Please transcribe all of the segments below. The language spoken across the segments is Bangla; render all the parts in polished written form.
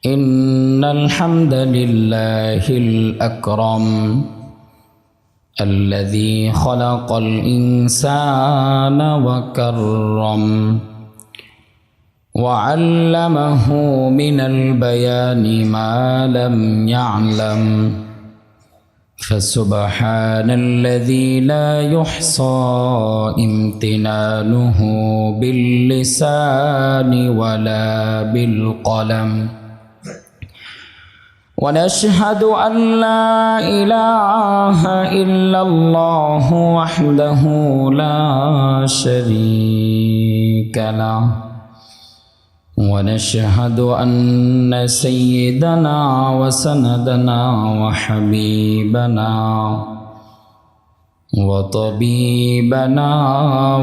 إن الحمد لله الأكرم الذي خلق الإنسان وكرم وعلمه من البيان ما لم يعلم فسبحان الذي لا يحصى امتنانه باللسان ولا بالقلم ونشهد أن لا إله إلا الله وحده لا شريك له ونشهد أن سيدنا وسندنا وحبيبنا وطبيبنا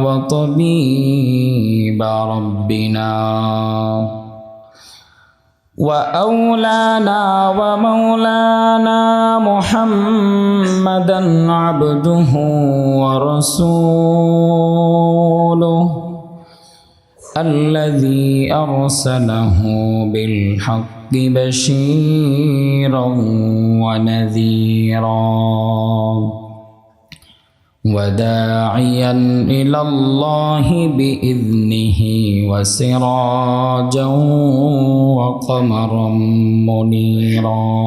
وطبيب ربنا وأولانا ومولانا محمدا عبده ورسوله الذي أرسله بالحق بشيرا ونذيرا وداعيا إلى الله بإذنه وسراجا وقمرا منيرا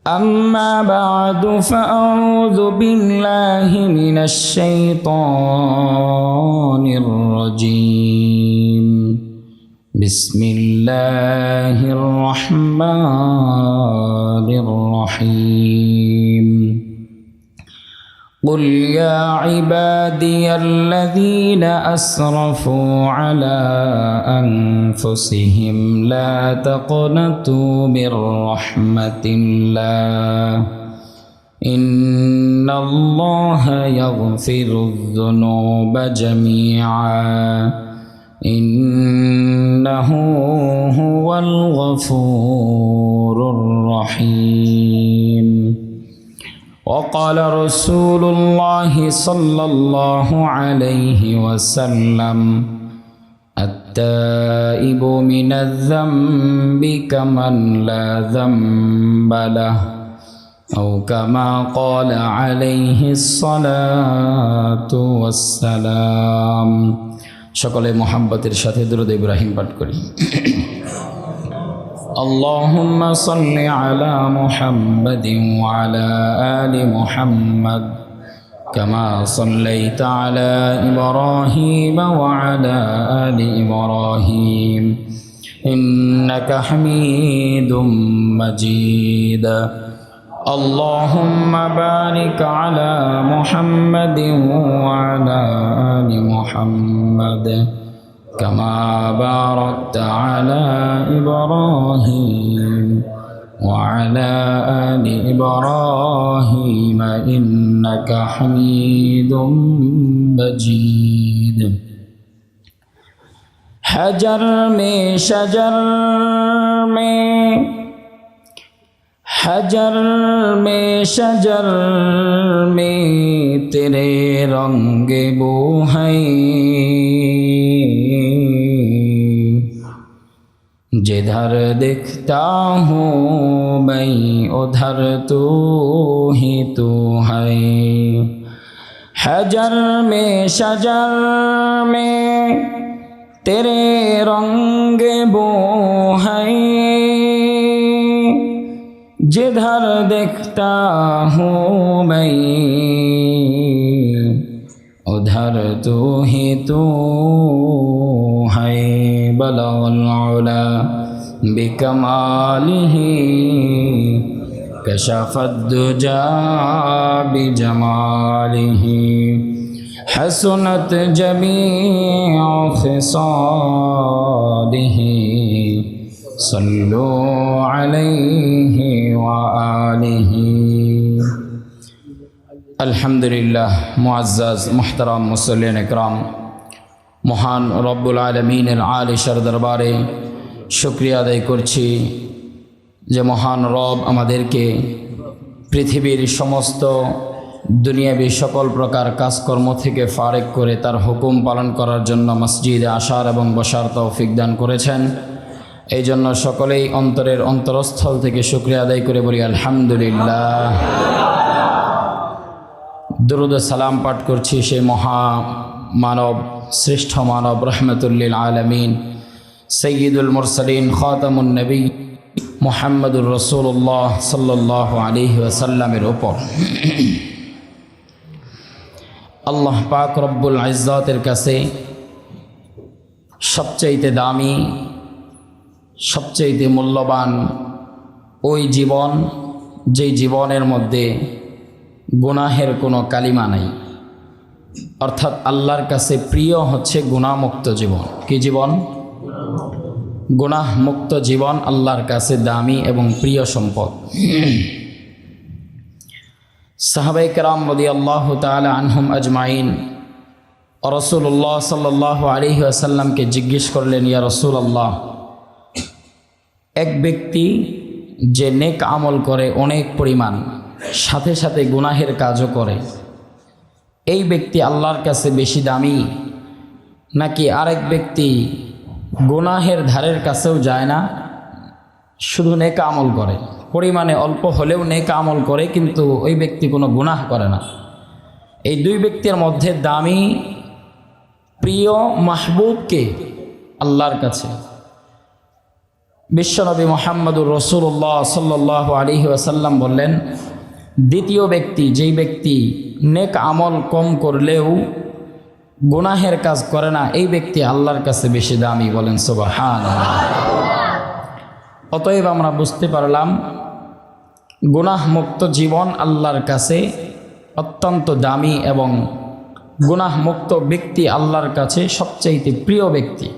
أما بعد فأعوذ بالله من الشيطان الرجيم بسم الله الرحمن الرحيم قل يا عبادي الذين أسرفوا على أنفسهم لا تقنطوا من رحمة الله إن الله يغفر الذنوب جميعا إنه هو الغفور الرحيم وقال رسول الله صلى الله عليه وسلم التائب من الذنب كمن لا ذنب له أو كما قال عليه الصلاة والسلام সকলে মোহাব্বতের সাথে দুরূদ ইব্রাহিম পাঠ করি اللهم صل على محمد وعلى آل محمد كما صليت على إبراهيم وعلى آل إبراهيم إنك حميد مجيد اللهم بارك على محمد وعلى آل محمد كما باركت على إبراهيم وعلى آل إبراهيم إنك حميد مجيد حجر में शजर में حجر में शजर में तेरे रंग बो है जिधर दिखता हूँ मैं उधर तू ही तू है हजर में शजर में तेरे रंग बो है जिधर दिखता हूँ मैं उधर तू ही तू है बलगल उला बिकमालिह कशफद दुजा बिजमालिह हसनत जमीअ खिसालिह सल्लु अलैहि व आलिहि अल्हम्दुलिल्लाह मुअज़्ज़ज़ मुहतरम मुसल्लिन इकराम মহান রব্বুল আলামিনের আলিশার দরবারে শুকরিয়া আদায় করছি যে মহান রব আমাদেরকে পৃথিবীর সমস্ত দুনিয়াবী সকল প্রকার কাজকর্ম থেকে ফারেক করে তার হুকুম পালন করার জন্য মসজিদে আসার এবং বসার তৌফিক দান করেছেন এই জন্য সকলেই অন্তরের অন্তরস্থল থেকে শুকরিয়া আদায় করে বলি আলহামদুলিল্লাহ। দরুদ ও সালাম পাঠ করছি সেই মহা মানব, শ্রেষ্ঠ মানব, রহমতুল্লিল আলামিন, সৈয়দুল মুরসালিন, খাতামুন নবী মুহাম্মদুর রাসূলুল্লাহ সাল্লাল্লাহু আলাইহি ওয়াসাল্লামের উপর আল্লাহ পাক রব্বুল ইজ্জতের কাছে সবচাইতে দামি, সবচাইতে মূল্যবান ওই জীবন, যেই জীবনের মধ্যে গুনাহের কোনো কালিমা নাই। অর্থাৎ আল্লাহর কাছে প্রিয় হচ্ছে গুনাহমুক্ত জীবন। কি জীবন? গুনাহমুক্ত জীবন আল্লাহর কাছে দামি এবং প্রিয় সম্পদ। সাহাবায়ে কেরাম রাদিয়াল্লাহু তাআলা আনহুম আজমাইন রাসূলুল্লাহ সাল্লাল্লাহু আলাইহি ওয়াসাল্লামকে জিজ্ঞেস করলেন, ইয়া রাসূলুল্লাহ, এক ব্যক্তি যে নেক আমল করে অনেক পরিমাণ, সাথে সাথে গুনাহের কাজও করে, এই ব্যক্তি আল্লাহর কাছে বেশি দামি, নাকি আরেক ব্যক্তি গুনাহের ধারের কাছেও যায় না, শুধু নেক আমল করে, পরিমাণে অল্প হলেও নেক আমল করে, কিন্তু ওই ব্যক্তি কোনো গুনাহ করে না? এই দুই ব্যক্তির মধ্যে দামি, প্রিয়, মাহবুবকে আল্লাহর কাছে? বিশ্বনবী মুহাম্মদুর রাসূলুল্লাহ সাল্লাল্লাহু আলাইহি ওয়াসাল্লাম বললেন, দ্বিতীয় ব্যক্তি, যেই ব্যক্তি নেক আমল কম করলেও গুনাহের কাজ করে না, এই ব্যক্তি আল্লাহর কাছে বেশি দামি। বলেন সুবহানাল্লাহ। অতএব আমরা বুঝতে পারলাম গুনাহমুক্ত জীবন আল্লাহর কাছে অত্যন্ত দামি এবং গুনাহমুক্ত ব্যক্তি আল্লাহর কাছে সবচাইতে প্রিয় ব্যক্তি।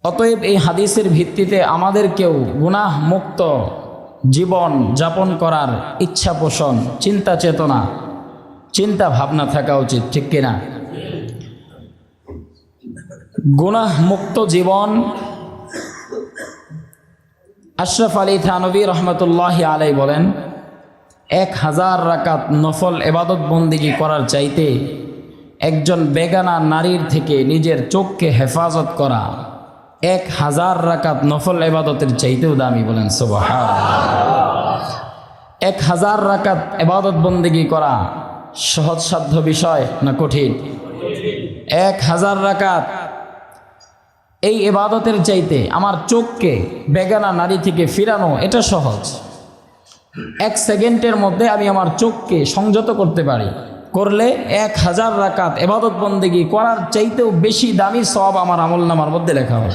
অতএব এই হাদিসের ভিত্তিতে আমাদেরকেও গুনাহমুক্ত জীবন যাপন করার ইচ্ছা পোষণ, চিন্তা চেতনা, চিন্তা ভাবনা থাকা উচিত, ঠিক কিনা? গুনাহমুক্ত জীবন, আশরাফ আলী থানভী রহমতুল্লাহি আলাইহি বলেন, 1000 রাকাত নফল ইবাদত বন্দেগী করার চাইতে একজন বেগানা নারীর থেকে নিজের চোখকে হেফাজত করা 1000 রাকাত নফল ইবাদতের চাইতেও দামি। বলেন সুবহানাল্লাহ। 1000 রাকাত ইবাদত বন্দেগী করা সহজসাধ্য বিষয় না কঠিন? 1000 রাকাত এই ইবাদতের চাইতে আমার চোখকে বেগানা নারী থেকে ফিরানো, এটা সহজ। 1 সেকেন্ডের মধ্যে আমি আমার চোখকে সংযত করতে পারি, করলে 1000 রাকাত ইবাদত বন্দেগী করার চাইতেও বেশি দামি সওয়াব আমার আমলনামার মধ্যে লেখা হবে।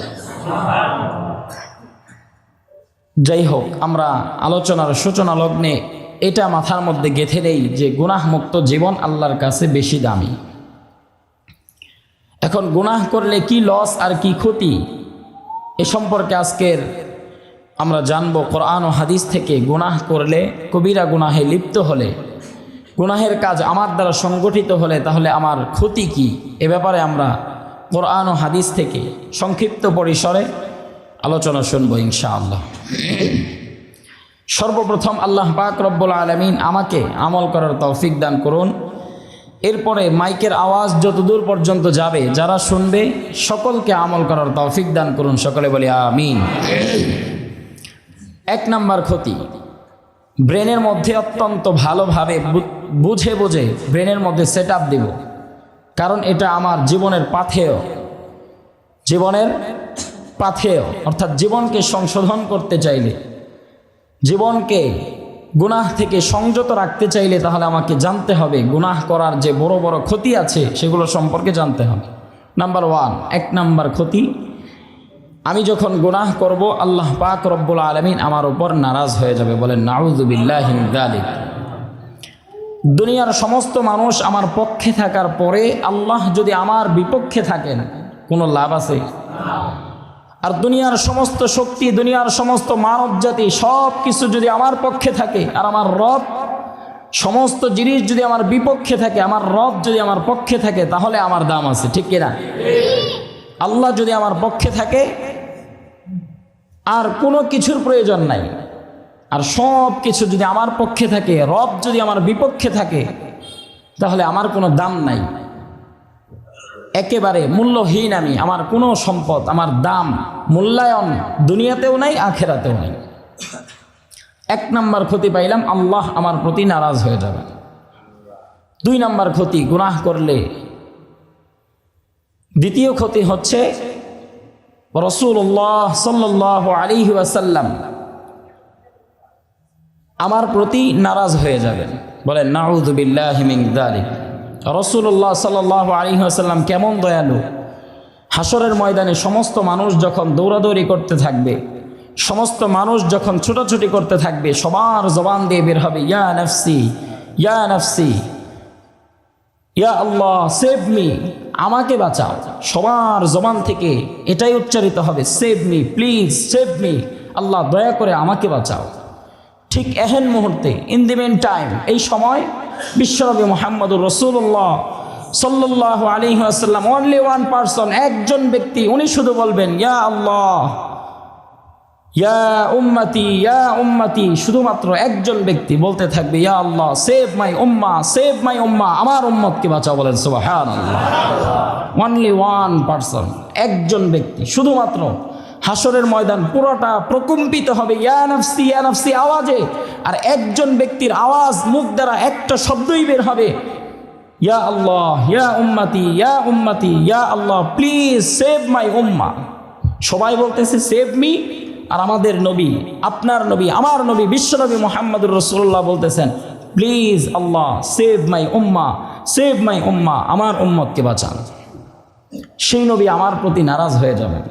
যাই হোক, আমরা আলোচনার সূচনা লগ্নে এটা মাথার মধ্যে গেঁথে নেই যে গুনাহমুক্ত জীবন আল্লাহর কাছে বেশি দামি। এখন গুনাহ করলে কি লস আর কি ক্ষতি, এ সম্পর্কে আজকের আমরা জানবো কোরআন ও হাদিস থেকে। গুনাহ করলে, কবিরা গুনাহে লিপ্ত হলে, গুনাহের কাজ আমার দ্বারা সংগঠিত হলে তাহলে আমার ক্ষতি কি, এ ব্যাপারে আমরা কোরআন ও হাদিস থেকে সংক্ষিপ্ত পরিসরে আলোচনা শুনবো ইনশাআল্লাহ। সর্বপ্রথম আল্লাহ পাক রব্বুল আলামিন আমাকে আমল করার তৌফিক দান করুন। এরপরে মাইকের আওয়াজ যতদূর পর্যন্ত যাবে, যারা শুনবে সকলকে আমল করার তৌফিক দান করুন। সকলে বলি আমিন। 1 নাম্বার ক্ষতি, ব্রেনের মধ্যে অত্যন্ত ভালোভাবে বুঝে বুঝে ব্রেনের মধ্যে সেট আপ দেব, কারণ এটা আমার জীবনের পাথেয়, জীবনের পাথেয়। অর্থাৎ জীবনকে সংশোধন করতে চাইলে, জীবনকে গুনাহ থেকে সংযত রাখতে চাইলে তাহলে আমাকে জানতে হবে গুনাহ করার যে বড় বড় ক্ষতি আছে সেগুলো সম্পর্কে জানতে হবে। নাম্বার 1, 1 নাম্বার ক্ষতি, আমি যখন গুনাহ করব আল্লাহ পাক রব্বুল আলামিন আমার উপর নারাজ হয়ে যাবে। বলেন নাউযু বিল্লাহি মিন যালিক। দুনিয়ার সমস্ত মানুষ আমার পক্ষে থাকার পরে আল্লাহ যদি আমার বিপক্ষে থাকেন, কোনো লাভ আছে? আর দুনিয়ার সমস্ত শক্তি, দুনিয়ার সমস্ত মানব জাতি সব কিছু যদি আমার পক্ষে থাকে, আর আমার রব সমস্ত জিনিস যদি আমার বিপক্ষে থাকে, আমার রব যদি আমার পক্ষে থাকে, তাহলে আমার দাম আছে, ঠিক কিনা? আল্লাহ যদি আমার পক্ষে থাকে আর কোনো কিছুর প্রয়োজন নাই, আর সব কিছু যদি আমার পক্ষে থাকে, রব যদি আমার বিপক্ষে থাকে, তাহলে আমার কোনো দাম নাই। একেবারে মূল্যহীন আমি, আমার কোনো সম্পদ, আমার দাম, মূল্যায়ন দুনিয়াতেও নাই, আখেরাতেও নাই। 1 নাম্বার ক্ষতি পাইলাম, আল্লাহ আমার প্রতি নারাজ হয়ে যাবে। 2 নাম্বার ক্ষতি, গুনাহ করলে দ্বিতীয় ক্ষতি হচ্ছে রাসূলুল্লাহ সাল্লাল্লাহু আলাইহি ওয়াসাল্লাম আমার প্রতি নারাজ হয়ে যাবেন। বলেন নাউযু বিল্লাহি মিন যালিক। রাসূলুল্লাহ সাল্লাল্লাহু আলাইহি ওয়াসাল্লাম কেমন দয়ালু। হাসরের ময়দানে সমস্ত মানুষ যখন দৌড়াদৌড়ি করতে থাকবে, সমস্ত মানুষ যখন ছোটাছুটি করতে থাকবে, সবার জবান দিয়ে বের হবে ইয়া নাফসি ইয়া নাফসি, ইয়া আল্লাহ সেভ মি, আমাকে বাঁচাও। সবার জবান থেকে এটাই উচ্চারিত হবে, save me please, save me, আল্লাহ দয়া করে আমাকে বাঁচাও। ঠিক এহেন মুহূর্তে, ইন দি মেন টাইম, এই সময় বিশ্বনবী মুহাম্মদুর রাসূলুল্লাহ সাল্লাল্লাহু আলাইহি ওয়াসাল্লাম, অনলি ওয়ান পারসন, একজন ব্যক্তি, উনি শুধু বলবেন ইয়া আল্লাহ ইয়া উম্মতি ইয়া উম্মতি। শুধুমাত্র একজন ব্যক্তি বলতে থাকবে ইয়া আল্লাহ save my Umma, save my উম্মা, আমার উম্মতকে বাঁচাও। বলেন সুবহানাল্লাহ। অনলি ওয়ান পারসন, একজন ব্যক্তি শুধুমাত্র। হাসরের ময়দান পুরোটা প্রকম্পিত হবে ইয়া নাফসি আওয়াজে, আর একজন ব্যক্তির আওয়াজ, মুখ দ্বারা একটা শব্দই বের হবে ইয়া আল্লাহ ইয়া উম্মতি ইয়া উম্মতি, ইয়া আল্লাহ প্লিজ সেভ মাই উম্মা। সবাই বলতেছে সেভ মি, আর আমাদের নবী, আপনার নবী, আমার নবী, বিশ্বনবী মুহাম্মদুর রাসূলুল্লাহ বলতেছেন please Allah save my Umma, save my উম্মা, আমার উম্মতকে বাঁচান। সেই নবী আমার প্রতি নারাজ হয়ে যাবেন।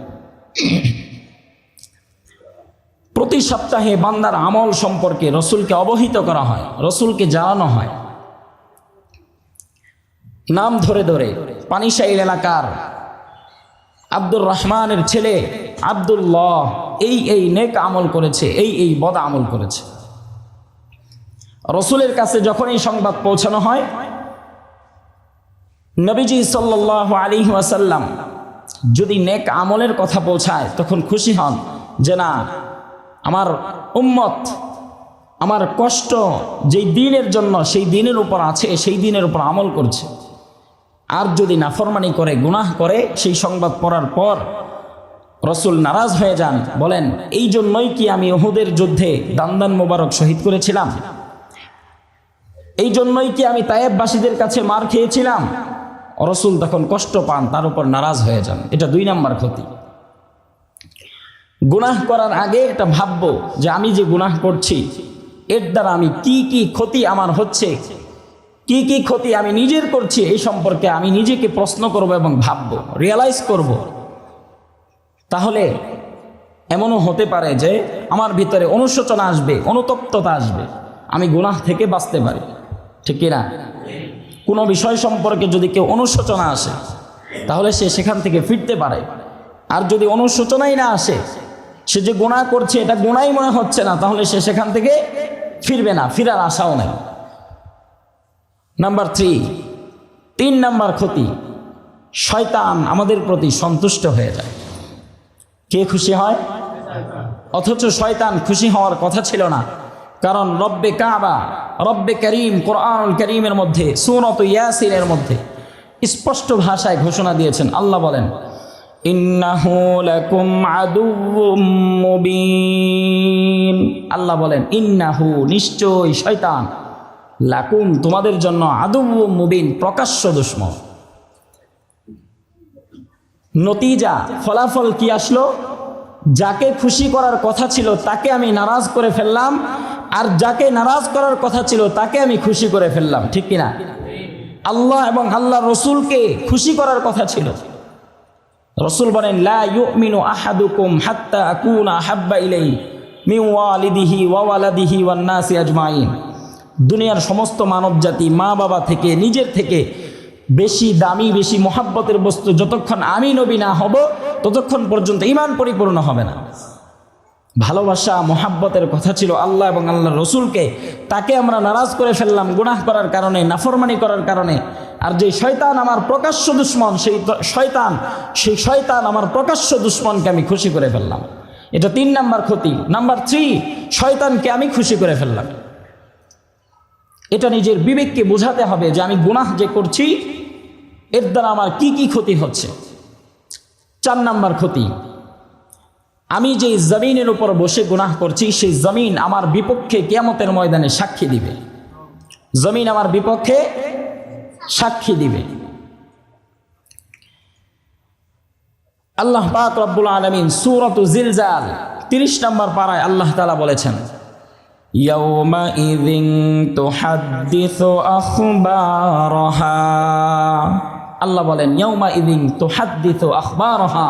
প্রতি সপ্তাহে বান্দার আমল সম্পর্কে রসুলকে অবহিত করা হয়, রসুলকে জানানো হয়। নাম ধরে ধরে পানিশাইল এলাকার আব্দুর রহমানের ছেলে আব্দুল্লাহ এই নেক আমল করেছে, এই বদ আমল করেছে। রসুলের কাছে যখন এই সংবাদ পৌঁছানো হয়, নবীজি সাল্লাল্লাহু আলাইহি ওয়াসাল্লাম যদি নেক আমলের কথা পৌঁছায় তখন খুশি হন যে না, আমার উম্মত আমার কষ্ট যেই দিনের জন্য সেই দিনের উপর আছে, সেই দিনের উপর আমল করছে। আর যদি নাফরমানি করে, গুনাহ করে, সেই সংবাদ পড়ার পর রসুল নারাজ হয়ে যান, বলেন এই জন্যই কি আমি উহুদের যুদ্ধে দান্দান মোবারক শহীদ করেছিলাম? এই জন্যই কি আমি তায়েববাসীদের কাছে মার খেয়েছিলাম? রসুল তখন কষ্ট পান, তার উপর নারাজ হয়ে যান। এটা 2 নাম্বার ক্ষতি। গুনাহ করার আগে এটা ভাববো যে আমি যে গুনাহ করছি এর দ্বারা আমি কি কি ক্ষতি আমার হচ্ছে, কি কি ক্ষতি আমি নিজের করছি, এই সম্পর্কে আমি নিজেকে প্রশ্ন করব এবং ভাববো, রিয়ালাইজ করব। তাহলে এমনও হতে পারে যে আমার ভিতরে অনুশোচনা আসবে, অনুতপ্ততা আসবে, আমি গুনাহ থেকে বাঁচতে পারি। ঠিক কিনা? কোনো বিষয় সম্পর্কে যদি কেউ অনুশোচনা আসে তাহলে সে সেখান থেকে ফিরতে পারে। আর যদি অনুশোচনাই না আসে, সে যে গুনাহ করছে এটা গুনাহই মনে হচ্ছে না, তাহলে সে সেখান থেকে ফিরবে না, ফিরার আশাও নেই। নাম্বার 3 নাম্বার ক্ষতি, শয়তান আমাদের প্রতি সন্তুষ্ট হয়ে যায়। কে খুশি হয়? অথচ শয়তান খুশি হওয়ার কথা ছিল না। কারণ রব্বে কাবা, রব্বে করিম, কোরআনুল করিমের মধ্যে সূরাত ইয়াসিনের মধ্যে স্পষ্ট ভাষায় ঘোষণা দিয়েছেন। আল্লাহ বলেন ইন্নাহু লাকুম আদুউম মুবিন। আল্লাহ বলেন ইন্নাহু, নিশ্চয় শয়তান, লাকুম, তোমাদের জন্য, আদুউম মুবিন, প্রকাশ্য দুশমন। নতিজা, ফলাফল কি আসলো? যাকে খুশি করার কথা ছিল তাকে আমি নারাজ করে ফেললাম, আর যাকে নারাজ করার কথা ছিল তাকে আমি খুশি করে ফেললাম। ঠিক কিনা? আল্লাহ এবং আল্লাহ রসুলকে খুশি করার কথা ছিল। রসুল বলেন লা ইউমিনু আহাদুকুম হাত্তা আকুনা আহাব্বা ইলাইহি মিন ওয়ালিদিহি ওয়া ওয়ালাদিহি ওয়ান নাসি আজমাইন। দুনিয়ার সমস্ত মানব জাতি, মা বাবা থেকে, নিজের থেকে বেশি দামি, বেশি মহাব্বতের বস্তু যতক্ষণ আমি নবী না হব ততক্ষণ পর্যন্ত ঈমান পরিপূর্ণ হবে না। ভালোবাসা, মহাব্বতের কথা ছিল আল্লাহ এবং আল্লাহ রসুলকে, তাকে আমরা নারাজ করে ফেললাম গুনাহ করার কারণে, নাফরমানি করার কারণে। আর যে শয়তান আমার প্রকাশ্য দুশমন, সেই শয়তান আমার প্রকাশ্য দুশমনকে আমি খুশি করে ফেললাম। এটা 3 নাম্বার ক্ষতি। নাম্বার 3, শয়তানকে আমি খুশি করে ফেললাম। এটা নিজের বিবেককে বোঝাতে হবে যে আমি গুনাহ যে করছি এর দ্বারা আমার কি কি ক্ষতি হচ্ছে। 4 নাম্বার ক্ষতি, আমি যে জমিনের উপর বসে গুনাহ করছি সেই জমিন আমার বিপক্ষে কিয়ামতের ময়দানে সাক্ষী দিবে। জমিন আমার বিপক্ষে সাক্ষী দিবে। আল্লাহ পাক রব্বুল আলামিন সূরাতু জিলজাল 30 নম্বর পারায় আল্লাহ তাআলা বলেছেন, ইয়াউমা ইযিন তুহাদ্দিসু আখবারাহা। আল্লাহ বলেন ইয়াউমা ইযিন তুহাদ্দিসু আখবারাহা,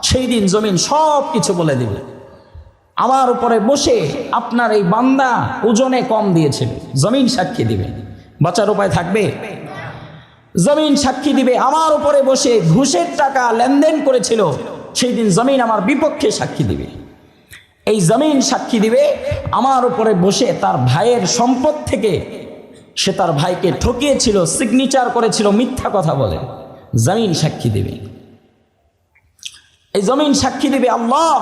সেই দিন জমিন সব কিছু বলে দিবে। আমার উপরে বসে আপনার এই বান্দা ওজনে কম দিয়েছিল, জমিন সাক্ষী দিবে। বাঁচার উপায় থাকবে? জমিন সাক্ষী দিবে। আমার উপরে বসে ঘুষের টাকা লেনদেন করেছিল, সেই দিন জমিন আমার বিপক্ষে সাক্ষী দিবে। এই জমিন সাক্ষী দিবে আমার উপরে বসে তার ভাইয়ের সম্পদ থেকে সে তার ভাইকে ঠকিয়েছিল, সিগনেচার করেছিল মিথ্যা কথা বলে, জমিন সাক্ষী দিবে। এই জমিন সাক্ষী দিবে, আল্লাহ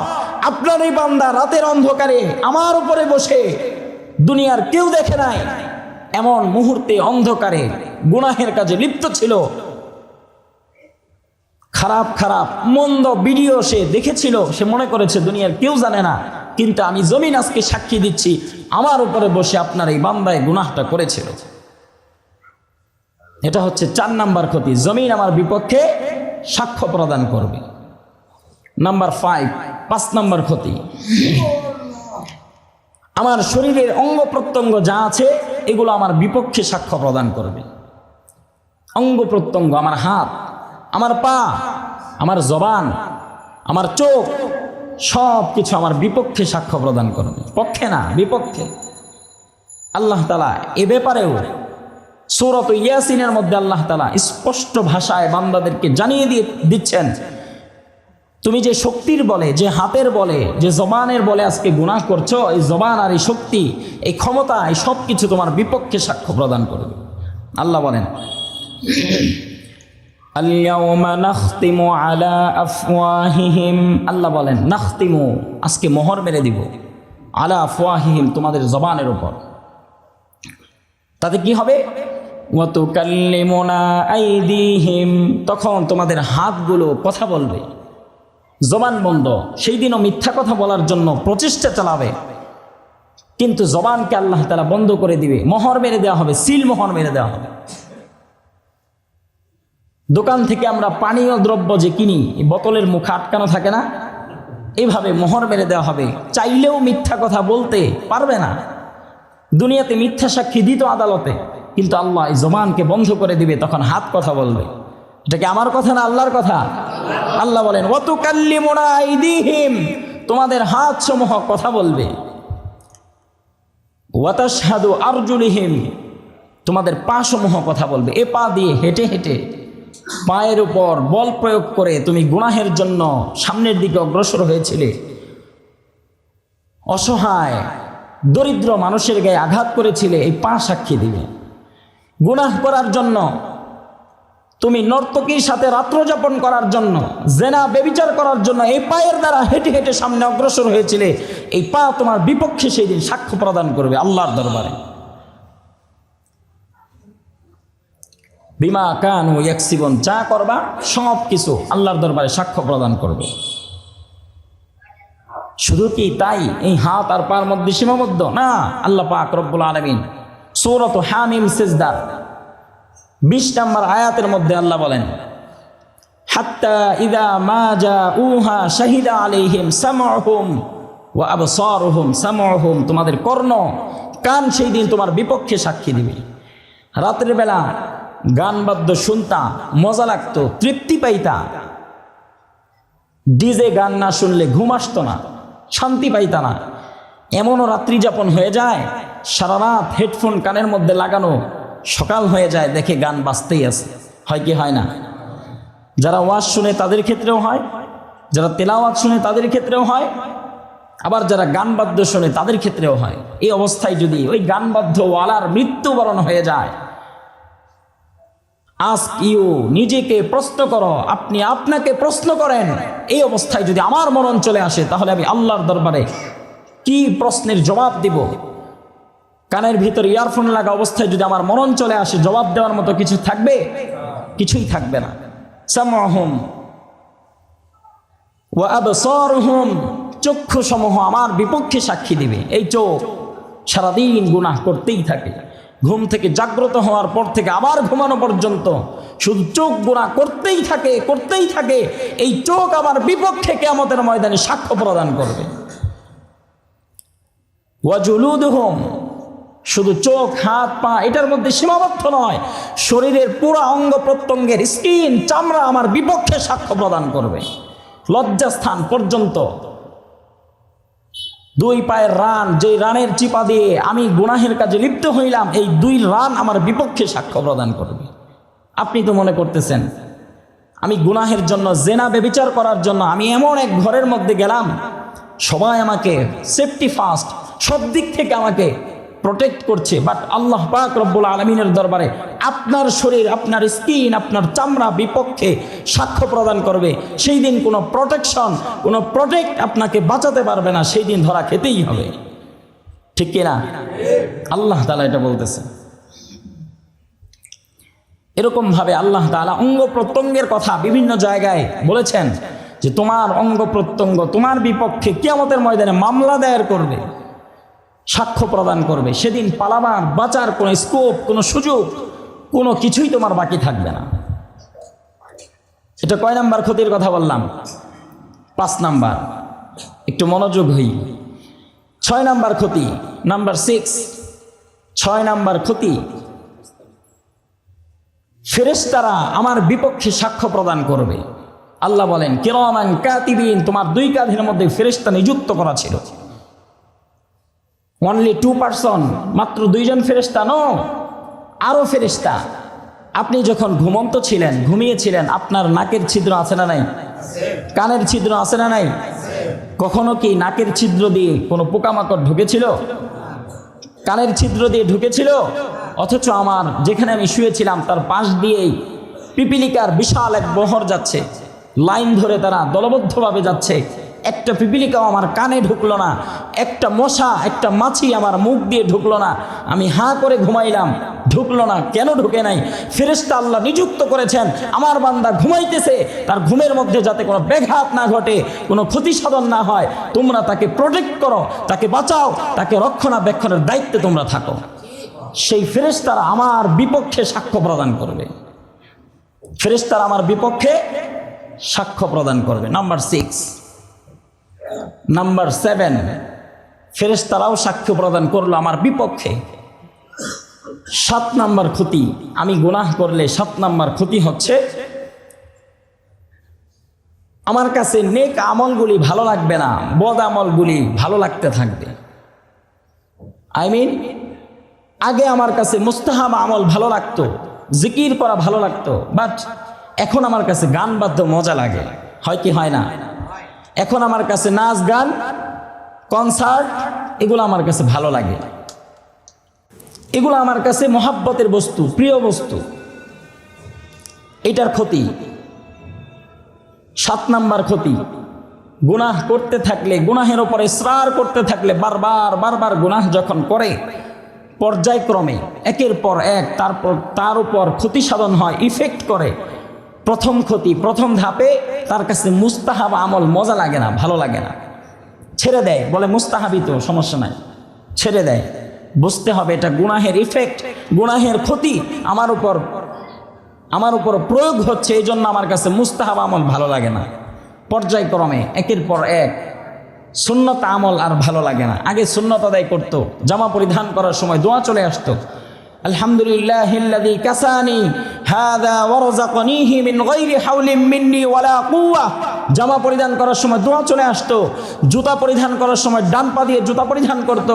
আপনার এই বান্দা রাতের অন্ধকারে আমার উপরে বসে দুনিয়ার কেউ দেখে নাই এমন মুহূর্তে অন্ধকারে গুনাহের কাজে লিপ্ত ছিল, খারাপ খারাপ মন্দ ভিডিও সে দেখেছিল, সে মনে করেছে দুনিয়ার কেউ জানে না, কিন্তু আমি জমিন আজকে সাক্ষী দিচ্ছি আমার উপরে বসে আপনার এই বান্দায় গুনাহটা করেছিল। এটা হচ্ছে 4 নাম্বার ক্ষতি, জমিন আমার বিপক্ষে সাক্ষ্য প্রদান করবে। নাম্বার 5 নাম্বার ক্ষতি, আমার শরীরের অঙ্গ প্রত্যঙ্গ যা আছে এগুলো আমার বিপক্ষে সাক্ষ্য প্রদান করবে। অঙ্গ প্রত্যঙ্গ, আমার হাত, আমার পা, আমার জবান, আমার চোখ, সব কিছু আমার বিপক্ষে সাক্ষ্য প্রদান করবে, পক্ষে না বিপক্ষে। আল্লাহ তাআলা এ ব্যাপারেও সূরাত ইয়াসিনের মধ্যে আল্লাহ তাআলা স্পষ্ট ভাষায় বান্দাদেরকে জানিয়ে দিচ্ছেন, তুমি যে শক্তির বলে, যে হাতের বলে, যে জবানের বলে আজকে গুনাহ করছো, এই জবান আর এই শক্তি, এই ক্ষমতা, এই সব কিছু তোমার বিপক্ষে সাক্ষ্য প্রদান করবে। আল্লাহ বলেন, আল-ইয়াওমা নাখতিমু আলা আফওয়াহিহিম, আল্লাহ বলেন নাখতিমু, আজকে মোহর মেরে দিব, আলা আফওয়াহিহিম, তোমাদের জবানের উপর। তাতে কি হবে? ওয়া তুকাল্লিমুনা আইদিহিম, তখন তোমাদের হাতগুলো কথা বলবে, জবান বন্ধ। সেই দিনও মিথ্যা কথা বলার জন্য প্রচেষ্টা চালাবে, কিন্তু জবানকে আল্লাহ তাআলা বন্ধ করে দিবে, মোহর মেরে দেওয়া হবে, সিল মোহর মেরে দেওয়া হবে। দোকান থেকে আমরা পানীয় দ্রব্য যে কিনি, বোতলের মুখ আটকানো থাকে না, এইভাবে মোহর মেরে দেওয়া হবে, চাইলেও মিথ্যা কথা বলতে পারবে না। দুনিয়াতে মিথ্যা সাক্ষী দিত আদালতে, কিন্তু আল্লাহ এই জবানকে বন্ধ করে দিবে, তখন হাত কথা বলবে। এটা কি আমার কথা না আল্লাহর কথা? আল্লাহ বলেন ওয়া তুকাল্লিমুনা আইদিহিম, তোমাদের হাত সমূহ কথা বলবে, ওয়া তাশহাদু আরজুলিহিম, তোমাদের পা সমূহ কথা বলবে। এ পা দিয়ে হেঁটে হেঁটে পায়ের উপর বল প্রয়োগ করে তুমি গুনাহের জন্য সামনের দিকে অগ্রসর হয়েছিলে, অসহায় দরিদ্র মানুষের গায়ে আঘাত করেছিলে, এই পা সাক্ষী দিবে। গুনাহ করার জন্য, তুমি নর্তকীর সাথে রাত্র যাপন করার জন্য, জেনা ব্যভিচার করার জন্য এই পায়ের দ্বারা হেঁটে হেঁটে সামনে অগ্রসর হয়েছিলে, এই পা তোমার বিপক্ষে সেই দিন সাক্ষ্য প্রদান করবে আল্লাহর দরবারে। বিমা কানু ইয়াকসিবুন, যা করবা সব কিছু আল্লাহর দরবারে সাক্ষ্য প্রদান করবে। শুধু কি তাই এই হাত আর পার মধ্যে সীমাবদ্ধ না? আল্লাহ পাক রব্বুল আলামিন সূরাত হামিম সিজদা 20 নম্বর আয়াতের মধ্যে আল্লাহ বলেন, হাত্তা ইযা মা জাউহা শাহিদা আলাইহিম সামউহুম ওয়া আবসারুহুম, সামউহুম, তোমাদের কর্ণ কান সেই দিন তোমার বিপক্ষে সাক্ষী দিবে। রাতের বেলা গান বাদ্য শুনতা, মজা লাগতো, তৃপ্তি পাইতা, ডিজে গান না শুনলে ঘুম আসতো না, শান্তি পাইতা না। এমনও রাত্রি যাপন হয়ে যায়, সারা রাত হেডফোন কানের মধ্যে লাগানো, সকাল হয়ে যায় দেখে গান বাজতেই আছে। হয় কি হয় না? যারা ওয়াজ শুনে তাদের ক্ষেত্রেও হয়, যারা তেলাওয়াত শুনে তাদের ক্ষেত্রেও হয়, আবার যারা গান বাদ্য শুনে তাদের ক্ষেত্রেও হয়। এই অবস্থায় যদি ওই গান বাদ্য ওয়ালার মৃত্যুবরণ হয়ে যায়, আস্ক ইউ, নিজেকে প্রশ্ন করো, আপনি আপনাকে প্রশ্ন করেন, এই অবস্থায় যদি আমার মরণ চলে আসে তাহলে আমি আল্লাহর দরবারে কি প্রশ্নের জবাব দিব? কানের ভিতরে ইয়ারফোন লাগা অবস্থায় যদি আমার মরণ চলে আসে, জবাব দেওয়ার মতো কিছু থাকবে? কিছুই থাকবে না। সামউহুম ওয়া আবসারুহুম, চক্ষুসমূহ আমার বিপক্ষে সাক্ষী দিবে। এই চোখ সারাদিন গুনাহ করতেই থাকে, ঘুম থেকে জাগ্রত হওয়ার পর থেকে আবার ঘুমানো পর্যন্ত শুধু চোখ গুনাহ করতেই থাকে, করতেই থাকে। এই চোখ আমার বিপক্ষে কিয়ামতের ময়দানে সাক্ষ্য প্রদান করবে। ওয়া জুলুদুহুম, শুধু চোখ, হাত, পা এটার মধ্যে সীমাবদ্ধ নয়, শরীরের পুরো অঙ্গ প্রত্যঙ্গের স্কিন, চামড়া আমার বিপক্ষে সাক্ষ্য প্রদান করবে। লজ্জাস্থান পর্যন্ত, দুই পায়ের রান, যে রানের চিপা দিয়ে আমি গুনাহের কাজে লিপ্ত হইলাম, এই দুই রান আমার বিপক্ষে সাক্ষ্য প্রদান করবে। আপনি তো মনে করতেছেন আমি গুনাহের জন্য, জেনা ব্যভিচার করার জন্য আমি এমন এক ঘরের মধ্যে গেলাম, সবাই আমাকে সেফটি ফার্স্ট, সব দিক থেকে আমাকে প্রোটেক্ট করছে, বাট আল্লাহ পাক রব্বুল আলামিনের দরবারে আপনার শরীর, আপনার স্কিন, আপনার চামড়া বিপক্ষে সাক্ষ্য প্রদান করবে। সেই দিন কোনো প্রোটেকশন, কোনো প্রোটেক্ট আপনাকে বাঁচাতে পারবে না, সেই দিন ধরা খেতেই হবে। ঠিক কিনা? আল্লাহ তাআলা এটা বলতেছে। এরকমভাবে আল্লাহ তাআলা অঙ্গ প্রত্যঙ্গের কথা বিভিন্ন জায়গায় বলেছেন যে তোমার অঙ্গ প্রত্যঙ্গ তোমার বিপক্ষে কিয়ামতের ময়দানে মামলা দায়ের করবে, সাক্ষ্য প্রদান করবে। সেদিন পালাবার, বাঁচার কোনো স্কোপ, কোনো সুযোগ, কোনো কিছুই তোমার বাকি থাকবে না। এটা কয় নাম্বার ক্ষতির কথা বললাম? 5 নাম্বার। একটু মনোযোগ হই। 6 নাম্বার ক্ষতি, নাম্বার 6, 6 নাম্বার ক্ষতি, ফেরেশতারা আমার বিপক্ষে সাক্ষ্য প্রদান করবে। আল্লাহ বলেন কিরামান কাতিবিন, তোমার 2 কাঁধের মধ্যে ফেরেশতা নিযুক্ত করা ছিল। অনলি 2 পারসন, মাত্র 2 জন ফেরেশতা নো, আরো ফেরেশতা। আপনি যখন ঘুমন্ত ছিলেন, ঘুমিয়েছিলেন, আপনার নাকের ছিদ্র আছে না নাই? কানের ছিদ্র আছে না নাই? কখনো কি নাকের ছিদ্র দিয়ে কোনো পোকামাকড় ঢুকেছিল? কানের ছিদ্র দিয়ে ঢুকেছিল? অথচ আমার যেখানে আমি শুয়েছিলাম তার পাশ দিয়েই পিপিলিকার বিশাল এক বহর যাচ্ছে, লাইন ধরে তারা দলবদ্ধভাবে যাচ্ছে। একটা পিপিলিকাও আমার কানে ঢুকলো না, একটা মশা, একটা মাছি আমার মুখ দিয়ে ঢুকলো না। আমি হাঁ করে ঘুমাইলাম, ঢুকলো না। কেন ঢুকে নাই? ফেরেশতা আল্লাহ নিযুক্ত করেছেন, আমার বান্দা ঘুমাইতেছে, তার ঘুমের মধ্যে যাতে কোনো ব্যাঘাত না ঘটে, কোনো ক্ষতি সাধন না হয়, তোমরা তাকে প্রোটেক্ট করো, তাকে বাঁচাও, তাকে রক্ষণাবেক্ষণের দায়িত্বে তোমরা থাকো। সেই ফেরেশতারা আমার বিপক্ষে সাক্ষ্য প্রদান করবে। ফেরেশতারা আমার বিপক্ষে সাক্ষ্য প্রদান করবে। নাম্বার 6। নাম্বার 7, ফেরেশতারাও সাক্ষ্য প্রদান করলো আমার বিপক্ষে। 7 নাম্বার ক্ষতি, আমি গুনাহ করলে 7 নাম্বার ক্ষতি হচ্ছে আমার কাছে নেক আমলগুলি ভালো লাগবে না, বদ আমলগুলি ভালো লাগতে থাকবে। আগে আমার কাছে মুস্তাহাব আমল ভালো লাগতো, জিকির করা ভালো লাগতো, বাট এখন আমার কাছে গান বাদ্য মজা লাগে। হয় কি হয় না? এখন আমার কাছে নাচ গান, কনসার্ট, এগুলো আমার কাছে ভালো লাগে, এগুলো আমার কাছে মহাব্বতের বস্তু, প্রিয় বস্তু। এটার ক্ষতি। 7 নাম্বার ক্ষতি, গুনাহ করতে থাকলে, গুনাহের উপরে ইসরার করতে থাকলে, বারবার বারবার গুনাহ যখন করে, পর্যায়ক্রমে একের পর এক তার উপর ক্ষতি সাধন হয়, ইফেক্ট করে। প্রথম ক্ষতি, প্রথম ধাপে তার কাছে মুস্তাহাব আমল মজা লাগে না, ভালো লাগে না, ছেড়ে দেয়, বলে মুস্তাহাবই তো, সমস্যা নাই, ছেড়ে দেয়। বুঝতে হবে এটা গুনাহের ইফেক্ট, গুনাহের ক্ষতি আমার উপর প্রয়োগ হচ্ছে, এই জন্য আমার কাছে মুস্তাহাব আমল ভালো লাগে না। পর্যায়ক্রমে একের পর এক সুন্নত আমল আর ভালো লাগে না। আগে সুন্নত আদায় করতো, জামা পরিধান করার সময় দোয়া চলে আসতো, আলহামদুলিল্লাহিল্লাযী কাসানি হাযা ওয়া রাযাকানিহি মিন গায়রি হাওলিন মিন্নি ওয়ালা কুওয়া। জামা পরিধান করার সময় দোয়া চলে আসতো, জুতা পরিধান করার সময় ডান পা দিয়ে জুতা পরিধান করত,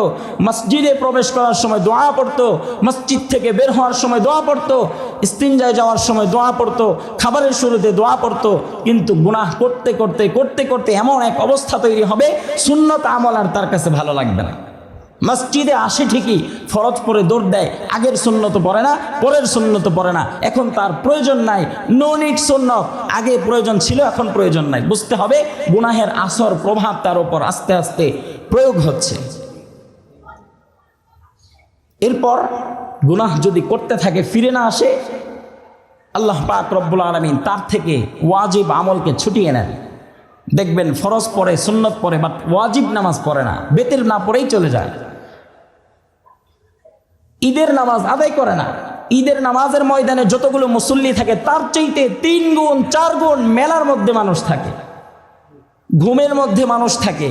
মসজিদে প্রবেশ করার সময় দোয়া পড়তো, মসজিদ থেকে বের হওয়ার সময় দোয়া পড়তো, ইস্তিনজায় যাওয়ার সময় দোয়া পড়তো, খাবারের শুরুতে দোয়া পড়তো। কিন্তু গুনাহ করতে করতে করতে করতে এমন এক অবস্থা তৈরি হবে, সুন্নত আমল আর তার কাছে ভালো লাগবে না। মসজিদে আসে ঠিকই, ফরজ পরে দৌড় দেয়, আগের সুন্নত পড়ে না, পরের সুন্নত পড়ে না। এখন তার প্রয়োজন নাই, নো নিড সুন্নত। আগে প্রয়োজন ছিল, এখন প্রয়োজন নাই। বুঝতে হবে গুনাহের আসর প্রভাব তার উপর আস্তে আস্তে প্রয়োগ হচ্ছে। এরপর গুনাহ যদি করতে থাকে, ফিরে না আসে, আল্লাহ পাক রব্বুল আলামিন তার থেকে ওয়াজিব আমলকে ছুটিয়ে নেন। দেখবেন ফরজ পড়ে, সুন্নত পড়ে, বাট ওয়াজিব নামাজ পড়ে না, বেতের না পড়েই চলে যায়। ঈদের নামাজ আদায় করে না। ঈদের নামাজের ময়দানে যতগুলো মুসল্লি থাকে তার চাইতে 3 গুণ 4 গুণ মেলার মধ্যে মানুষ থাকে, ঘুমের মধ্যে মানুষ থাকে।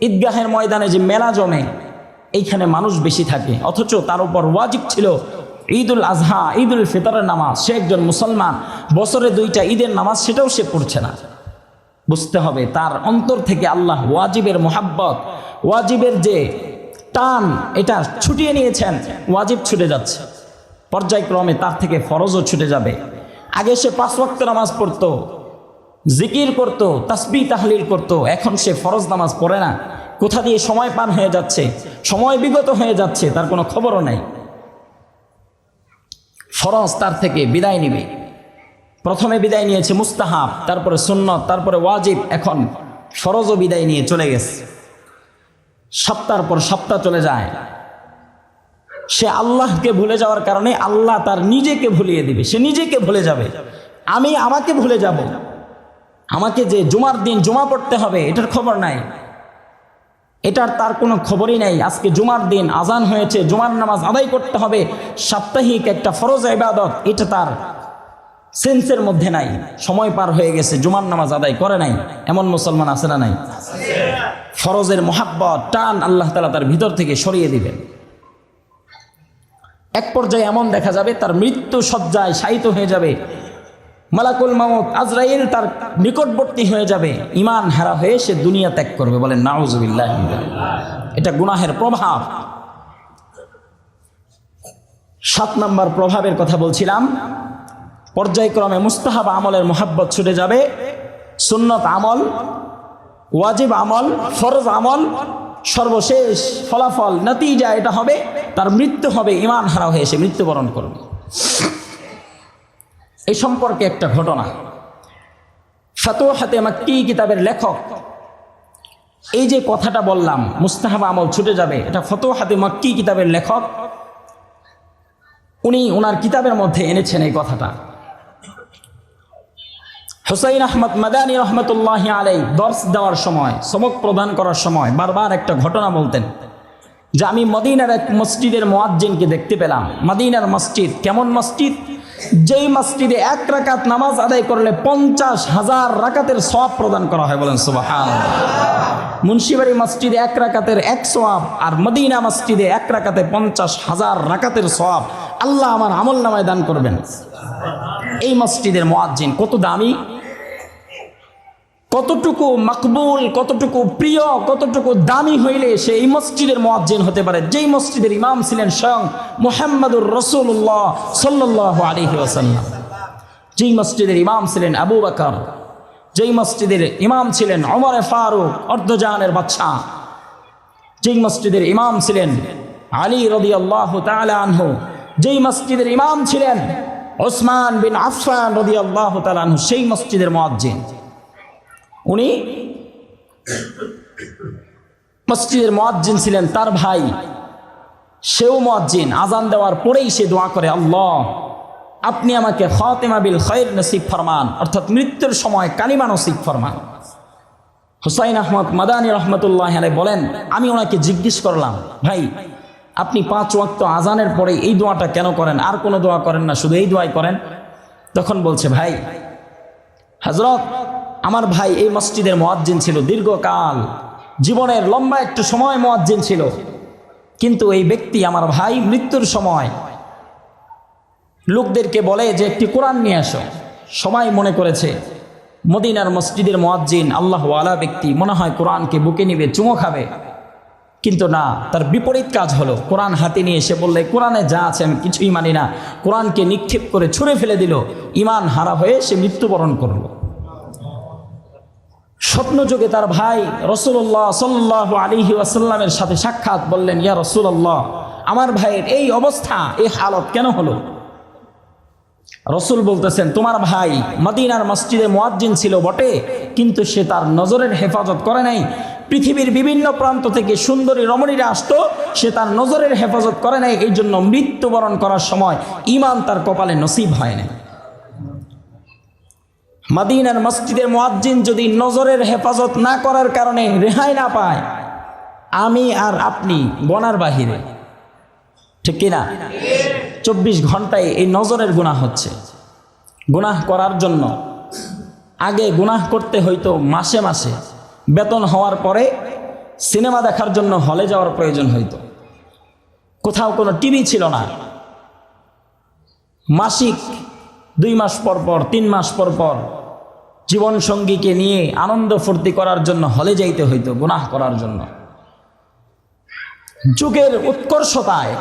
ঈদগাহের ময়দানে যে মেলা জমে এইখানে মানুষ বেশি থাকে, অথচ তার উপর ওয়াজিব ছিল ঈদুল আজহা, ঈদুল ফিতরের নামাজ। সে একজন মুসলমান, বছরে 2টা ঈদের নামাজ সেটাও সে পড়ছে না। বুঝতে হবে তার অন্তর থেকে আল্লাহ ওয়াজিবের মোহাব্বত, ওয়াজিবের যে টান এটা ছুটিয়ে নিয়েছেন। ওয়াজিব ছুটে যাচ্ছে, পর্যায়ক্রমে তার থেকে ফরজও ছুটে যাবে। আগে সে 5 ওয়াক্ত নামাজ পড়তো, জিকির করত, তাসবিহ তাহলিল করত, এখন সে ফরজ নামাজ পড়ে না। কোথা দিয়ে সময় পার হয়ে যাচ্ছে, সময় বিগত হয়ে যাচ্ছে, তার কোনো খবরও নাই। ফরজ তার থেকে বিদায় নিবে। প্রথমে বিদায় নিয়েছে মুস্তাহাব, তারপরে সুন্নত, তারপরে ওয়াজিব, এখন ফরজও বিদায় নিয়ে চলে গেছে। সপ্তাহের পর সপ্তাহ চলে যায়। সে আল্লাহকে ভুলে যাওয়ার কারণে আল্লাহ তার নিজেকে ভুলিয়ে দিবে। সে নিজেকে ভুলে যাবে, আমি আমাকে ভুলে যাব। আমাকে যে জুমার দিন জুমা পড়তে হবে এটার খবর নাই, এটার তার কোনো খবরই নাই। আজকে জুমার দিন আজান হয়েছে, জুমার নামাজ আদায় করতে হবে, সাপ্তাহিক একটা ফরজ ইবাদত, এটা তার সেন্সের মধ্যে নাই। সময় পার হয়ে গেছে, জুমার নামাজ আদায় করে নাই, এমন মুসলমান আছে না নাই? ফরজের মোহাব্বত টান আল্লাহ তাআলা তার ভিতর থেকে সরিয়ে দিবেন। এক পর্যায়ে এমন দেখা যাবে তার মৃত্যু শয্যায় শায়িত হয়ে যাবে, মালাকুল মাউত আজরাইল তার নিকটবর্তী হয়ে যাবে, ঈমান হারা হয়ে সে দুনিয়া ত্যাগ করবে। বলেন নাউজুবিল্লাহ। এটা গুনাহের প্রভাব। 7 নম্বর প্রভাবের কথা বলছিলাম। পর্যায়ক্রমে মুস্তাহাব আমলের মোহাব্বত ছুটে যাবে, সুন্নত আমল, ওয়াজিব আমল, ফরজ আমল, সর্বশেষ ফলাফল নতিজা এটা হবে তার মৃত্যু হবে, ঈমান হারা হয়ে সে মৃত্যুবরণ করবে। এই সম্পর্কে একটা ঘটনা। ফাতুহাতে মাক্কি কিতাবের লেখক এই যে কথাটা বললাম মুস্তাহাব আমল ছুটে যাবে, এটা ফাতুহাতে মাক্কি কিতাবের লেখক উনি ওনার কিতাবের মধ্যে এনেছেন এই কথাটা। হুসাইন আহমদ মাদানী রহমতুল্লাহি আলাইহি দর্স দেওয়ার সময়, সবক প্রদান করার সময় বারবার একটা ঘটনা বলতেন যে আমি মদিনার এক মসজিদের মুয়াজ্জিনকে দেখতে পেলাম। মদিনার মসজিদ কেমন মসজিদ? যেই মসজিদে 1 রাকাত নামাজ আদায় করলে 50,000 রাকাতের সওয়াব প্রদান করা হয়। বলেন সুবহানাল্লাহ। মুন্সিবাড়ি মসজিদে 1 রাকাতের 1 সওয়াব, আর মদিনা মসজিদে 1 রাকাতে 50,000 রাকাতের সওয়াব আল্লাহ আমার আমল নামায় দান করবেন। এই মসজিদের মুয়াজ্জিন কত দামি, কতটুকু মকবুল, কতটুকু প্রিয়, কতটুকু দামি হইলে সে এই মসজিদের মুয়াজ্জিন হতে পারে, যেই মসজিদের ইমাম ছিলেন স্বয়ং মুহাম্মদুর রাসূলুল্লাহ সাল্লাল্লাহু আলাইহি ওয়াসাল্লাম, যেই মসজিদের ইমাম ছিলেন আবু বকর, যেই মসজিদের ইমাম ছিলেন ওমর ফারুক অর্ধজাহানের বাদশা, যেই মসজিদের ইমাম ছিলেন আলী রাদিয়াল্লাহু তাআলা আনহু, যেই মসজিদের ইমাম ছিলেন ওসমান বিন আফফান রাদিয়াল্লাহু তাআলা আনহু, সেই মসজিদের মুয়াজ্জিন। উনি মসজিদের মুয়াজ্জিন ছিলেন, তার ভাই সেও মুয়াজ্জিন। আজান দেওয়ার পরেই সে দোয়া করে, আল্লাহ আপনি আমাকে খাতিমা বিল খায়র নসিব ফরমান, অর্থাৎ মৃত্যুর সময় কালিমা নসিব ফরমান। হুসাইন আহমদ মাদানী রহমতুল্লাহ আলাইহি বলেন, আমি ওনাকে জিজ্ঞেস করলাম, ভাই আপনি 5 ওয়াক্ত আজানের পরে এই দোয়াটা কেন করেন, আর কোনো দোয়া করেন না, শুধু এই দোয়াই করেন? তখন বলছে, ভাই হযরত আমার ভাই এই মসজিদের মুয়াজ্জিন ছিল দীর্ঘকাল, জীবনের লম্বা একটু সময় মুয়াজ্জিন ছিল, কিন্তু এই ব্যক্তি আমার ভাই মৃত্যুর সময় লোকদেরকে বলে যে একটি কোরআন নিয়ে আসো। সবাই মনে করেছে মদিনার মসজিদের মুয়াজ্জিন আল্লাহওয়ালা ব্যক্তি, মনে হয় কোরআনকে বুকে নিবে, চুমো খাবে, কিন্তু না, তার বিপরীত কাজ হলো। কোরআন হাতে নিয়ে এসে বললে, কোরআনে যা আছে আমি কিছুই মানি না, কোরআনকে নিক্ষেপ করে ছুঁড়ে ফেলে দিল। ঈমান হারা হয়ে সে মৃত্যুবরণ করল। স্বপ্নযোগে তার ভাই রাসূলুল্লাহ সাল্লাল্লাহু আলাইহি ওয়াসাল্লামের সাথে সাক্ষাৎ, বললেন, ইয়া রাসূলুল্লাহ আমার ভাইয়ের এই অবস্থা, এই হালত কেন হলো? রাসূল বলতেছেন, তোমার ভাই মদিনার মসজিদে মুয়াজ্জিন ছিল বটে, কিন্তু সে তার নজরের হেফাজত করে নাই। পৃথিবীর বিভিন্ন প্রান্ত থেকে সুন্দরী রমণীরা আসতো, সে তার নজরের হেফাজত করে নাই, এই জন্য মৃত্যুবরণ করার সময় ঈমান তার কপালে নসিব হয় নাই। মদিনার মসজিদের মুয়াজ্জিন যদি নজরের হেফাজত না করার কারণে রেহাই না পায়, আমি আর আপনি গোনার বাহিরে, ঠিক কিনা? 24 ঘন্টায় এই নজরের গুনাহ হচ্ছে। গুনাহ করার জন্য আগে গুনাহ করতে হইতো মাসে মাসে, বেতন হওয়ার পরে সিনেমা দেখার জন্য হলে যাওয়ার প্রয়োজন হইতো। কোথাও কোনো টিভি ছিল না, মাসিক 2 মাস পর পর 3 মাস পর পর জীবনসঙ্গীকে নিয়ে আনন্দ ফুর্তি করার জন্য হলে যাইতে হইতো গুনাহ করার জন্য। যুগের উৎকর্ষতায়,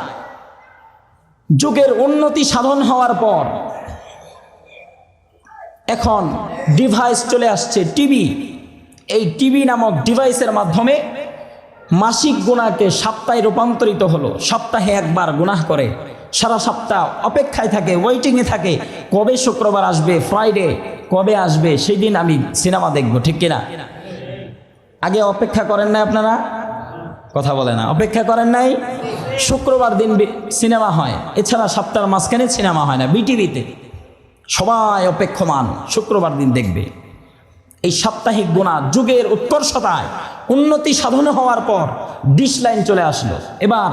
যুগের উন্নতি সাধন হওয়ার পর এখন ডিভাইস চলে আসছে, টিভি। এই টিভি নামক ডিভাইসের মাধ্যমে মাসিক গুনাহকে সপ্তাহে রূপান্তরিত হলো। সপ্তাহে একবার গুনাহ করে সারা সপ্তাহ অপেক্ষায় থাকে, ওয়েটিংয়ে থাকে, কবে শুক্রবার আসবে, ফ্রাইডে কবে আসবে, সেই দিন আমি সিনেমা দেখব, ঠিক কিনা? আগে অপেক্ষা করেন না আপনারা? কথা বলে না, অপেক্ষা করেন নাই? শুক্রবার দিন সিনেমা হয়, এছাড়া সপ্তাহের মাঝখানে সিনেমা হয় না। বিটিভিতে সবাই অপেক্ষমান, শুক্রবার দিন দেখবে। এই সাপ্তাহিক গুনাহ যুগের উৎকর্ষতায় উন্নতি সাধন হওয়ার পর ডিশ লাইন চলে আসলো। এবার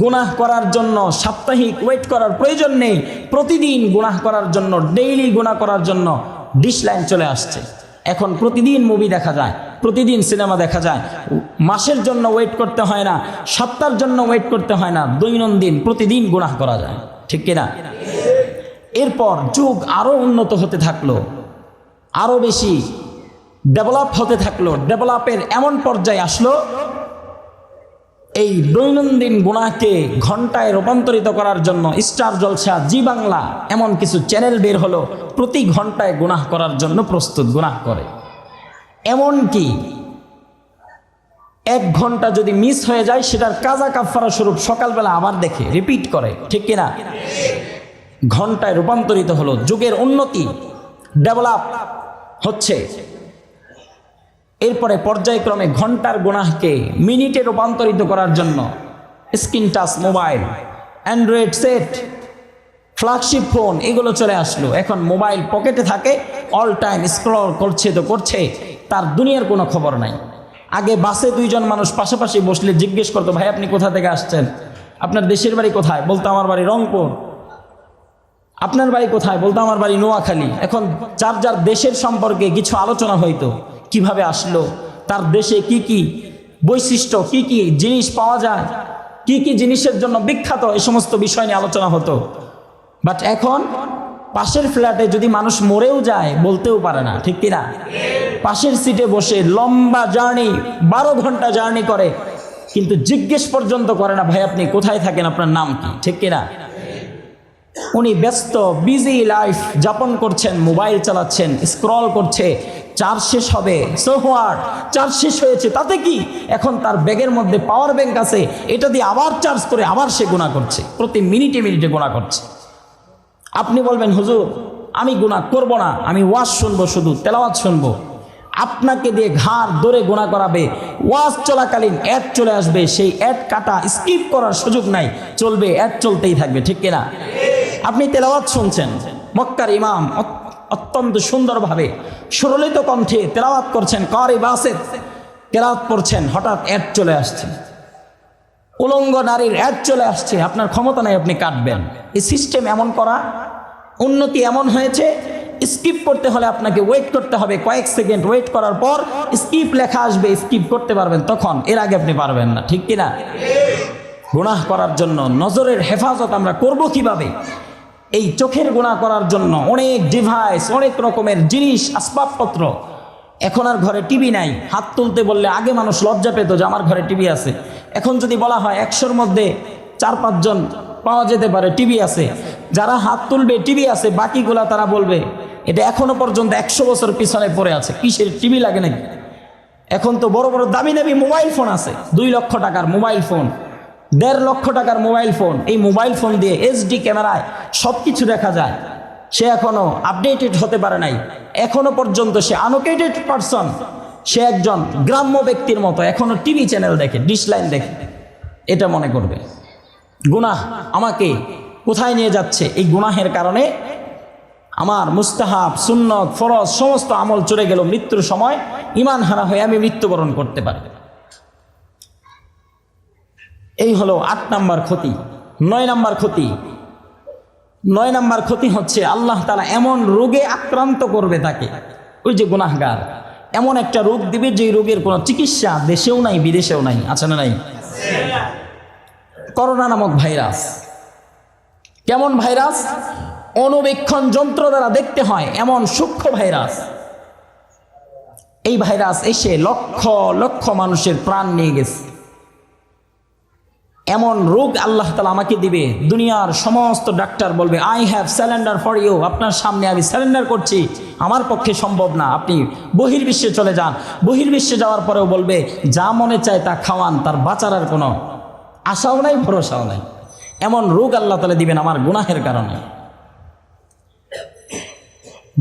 গুনাহ করার জন্য সাপ্তাহিক ওয়েট করার প্রয়োজন নেই, প্রতিদিন গুনাহ করার জন্য, ডেইলি গুনাহ করার জন্য ডিশ লাইন চলে আসছে। এখন প্রতিদিন মুভি দেখা যায়, প্রতিদিন সিনেমা দেখা যায়। মাসের জন্য ওয়েট করতে হয় না, সপ্তাহের জন্য ওয়েট করতে হয় না, দৈনন্দিন প্রতিদিন গুনাহ করা যায়, ঠিক কিনা? এরপর যুগ আরো উন্নত হতে থাকলো, আরো বেশি ডেভেলপ হতে থাকলো। ডেভেলপের এমন পর্যায়ে আসলো, এই দৈনন্দিন গুনাহকে ঘন্টায় রূপান্তরিত করার জন্য স্টার জলসা, জি বাংলা এমন কিছু চ্যানেল বের হলো, প্রতি ঘন্টায় গুনাহ করার জন্য প্রস্তুত, গুনাহ করে। এমনকি 1 ঘন্টা যদি মিস হয়ে যায়, সেটার কাজা কাফারা স্বরূপ সকালবেলা আবার দেখে, রিপিট করে, ঠিক কিনা? ঘন্টায় রূপান্তরিত হলো। যুগের উন্নতি, ডেভেলপ হচ্ছে। এরপরে পর্যায়ক্রমে ঘন্টার গুনাহকে মিনিটে রূপান্তরিত করার জন্য screen touch mobile, Android set, flagship phone এগুলো চলে আসলো। এখন মোবাইল পকেটে থাকে, অল টাইম স্ক্রল করছে তো করছে, তার দুনিয়ার কোনো খবর নাই। আগে বাসে 2 জন মানুষ পাশাপাশি বসলে জিজ্ঞেস করতো, ভাই আপনি কোথা থেকে আসছেন, আপনার দেশের বাড়ি কোথায়? বলতো আমার বাড়ি রংপুর। আপনার বাড়ি কোথায়? বলতো আমার বাড়ি নোয়াখালী। এখন যার যার দেশের সম্পর্কে কিছু আলোচনা হইতো, কিভাবে আসলো, তার দেশে কি কি বৈশিষ্ট্য, কি কি জিনিস পাওয়া যায়, কি কি জিনিসের জন্য বিখ্যাত, এই সমস্ত বিষয় নিয়ে আলোচনা হতো। বাট এখন পাশের ফ্ল্যাটে যদি মানুষ মরেও যায়, বলতেও পারে না, ঠিক কিনা? পাশের সিটে বসে লম্বা জার্নি, 12 ঘন্টা জার্নি করে, কিন্তু জিজ্ঞেস পর্যন্ত করে না, ভাই আপনি কোথায় থাকেন, আপনার নাম কি, ঠিক কিনা? উনি ব্যস্ত, বিজি লাইফ যাপন করছেন, মোবাইল চালাচ্ছেন, স্ক্রল করছে, চার্জ শেষ হবে, সো হোয়াট, চার্জ শেষ হয়েছে, তাতে কি? এখন তার ব্যাগের মধ্যে পাওয়ার ব্যাংক আছে, এটা দিয়ে আবার চার্জ করে আবার সে গুনাহ করছে, প্রতি মিনিটে মিনিটে গুনাহ করছে। আপনি বলবেন, হুজুর আমি গুনাহ করব না, আমি ওয়াজ শুনবো, শুধু তেলাওয়াত শুনবো। আপনাকে দিয়ে ঘাড় ধরে গুনাহ করাবে। ওয়াজ চলাকালীন অ্যাড চলে আসবে, সেই অ্যাড কাটা, স্কিপ করার সুযোগ নাই, চলবে, অ্যাড চলতেই থাকবে, ঠিক কিনা? আপনি তেলাওয়াত শুনছেন, মক্কার ইমাম অত্যন্ত সুন্দরভাবে সুরলিত কণ্ঠে তেলাওয়াত করছেন, কারি বাসেত তেলাওয়াত পড়ছেন, হঠাৎ অ্যাড চলে আসছে, উলঙ্গ নারীর অ্যাড চলে আসছে, আপনার ক্ষমতা নাই, আপনি কাটবেন। এই সিস্টেম এমন করা, উন্নতি এমন হয়েছে, স্কিপ করতে হলে আপনাকে ওয়েট করতে হবে, কয়েক সেকেন্ড ওয়েট করার পর স্কিপ লেখা আসবে, স্কিপ করতে পারবেন তখন, এর আগে আপনি পারবেন না, ঠিক কিনা? গুনাহ করার জন্য নজরের হেফাজত আমরা করব কিভাবে? এই চোখের গুনাহ করার জন্য অনেক ডিভাইস, অনেক রকমের জিনিস, আসবাবপত্র। এখন আর ঘরে টিভি নাই, হাত তুলতে বললে আগে মানুষ লজ্জা পেত যে আমার ঘরে টিভি আছে। এখন যদি বলা হয় 100-র মধ্যে 4-5 জন পাওয়া যেতে পারে টিভি আছে, যারা হাত তুলবে টিভি আছে, বাকিগুলা তারা বলবে এটা এখনো পর্যন্ত 100 বছর পিছনে পড়ে আছে, কিসের টিভি লাগে নাকি? এখন তো বড় বড় দামি দামি মোবাইল ফোন আছে, 2 লক্ষ টাকার মোবাইল ফোন, 1.5 লক্ষ টাকার মোবাইল ফোন। এই মোবাইল ফোন দিয়ে এইচডি ক্যামেরায় সব কিছু দেখা যায়। সে এখনো আপডেটেড হতে পারে নাই, এখনো পর্যন্ত সে আনএডুকেটেড পারসন, সে একজন গ্রাম্য ব্যক্তির মতো এখনো টিভি চ্যানেল দেখে, ডিশ লাইন দেখে, এটা মনে করবে। গুনাহ আমাকে কোথায় নিয়ে যাচ্ছে? এই গুনাহের কারণে আমার মুস্তাহাব, সুন্নত, ফরজ সমস্ত আমল চলে গেল, মৃত্যুর সময় ঈমান হারা হয়ে আমি মৃত্যুবরণ করতে পারি। এই হলো 8 নাম্বার ক্ষতি। 9 নাম্বার ক্ষতি, 9 নাম্বার ক্ষতি হচ্ছে আল্লাহ তাআলা এমন রোগে আক্রান্ত করবে তাকে, ওই যে গুনাহগার, এমন একটা রোগ দিবে যে রোগের কোনো চিকিৎসা দেশেও নাই বিদেশেও নাই। আছে না নাই? করোনা নামক ভাইরাস। কেমন ভাইরাস? অনুবীক্ষণ যন্ত্র দ্বারা দেখতে হয় এমন সূক্ষ্ম ভাইরাস। এই ভাইরাস এসে লক্ষ লক্ষ মানুষের প্রাণ নিয়ে গেছে। এমন রোগ আল্লাহ তাআলা আমাকে দিবে, দুনিয়ার সমস্ত ডাক্তার বলবে I have surrender for you, আপনার সামনে আমি স্যালেন্ডার করছি, আমার পক্ষে সম্ভব না, আপনি বহির্বিশ্বে চলে যান। বহির্বিশ্বে যাওয়ার পরেও বলবে যা মনে চায় তা খাওয়ান, তার বাঁচার আর কোনো আশাও নাই, ভরসাও নাই। এমন রোগ আল্লাহ তাআলা দিবেন আমার গুনাহের কারণে।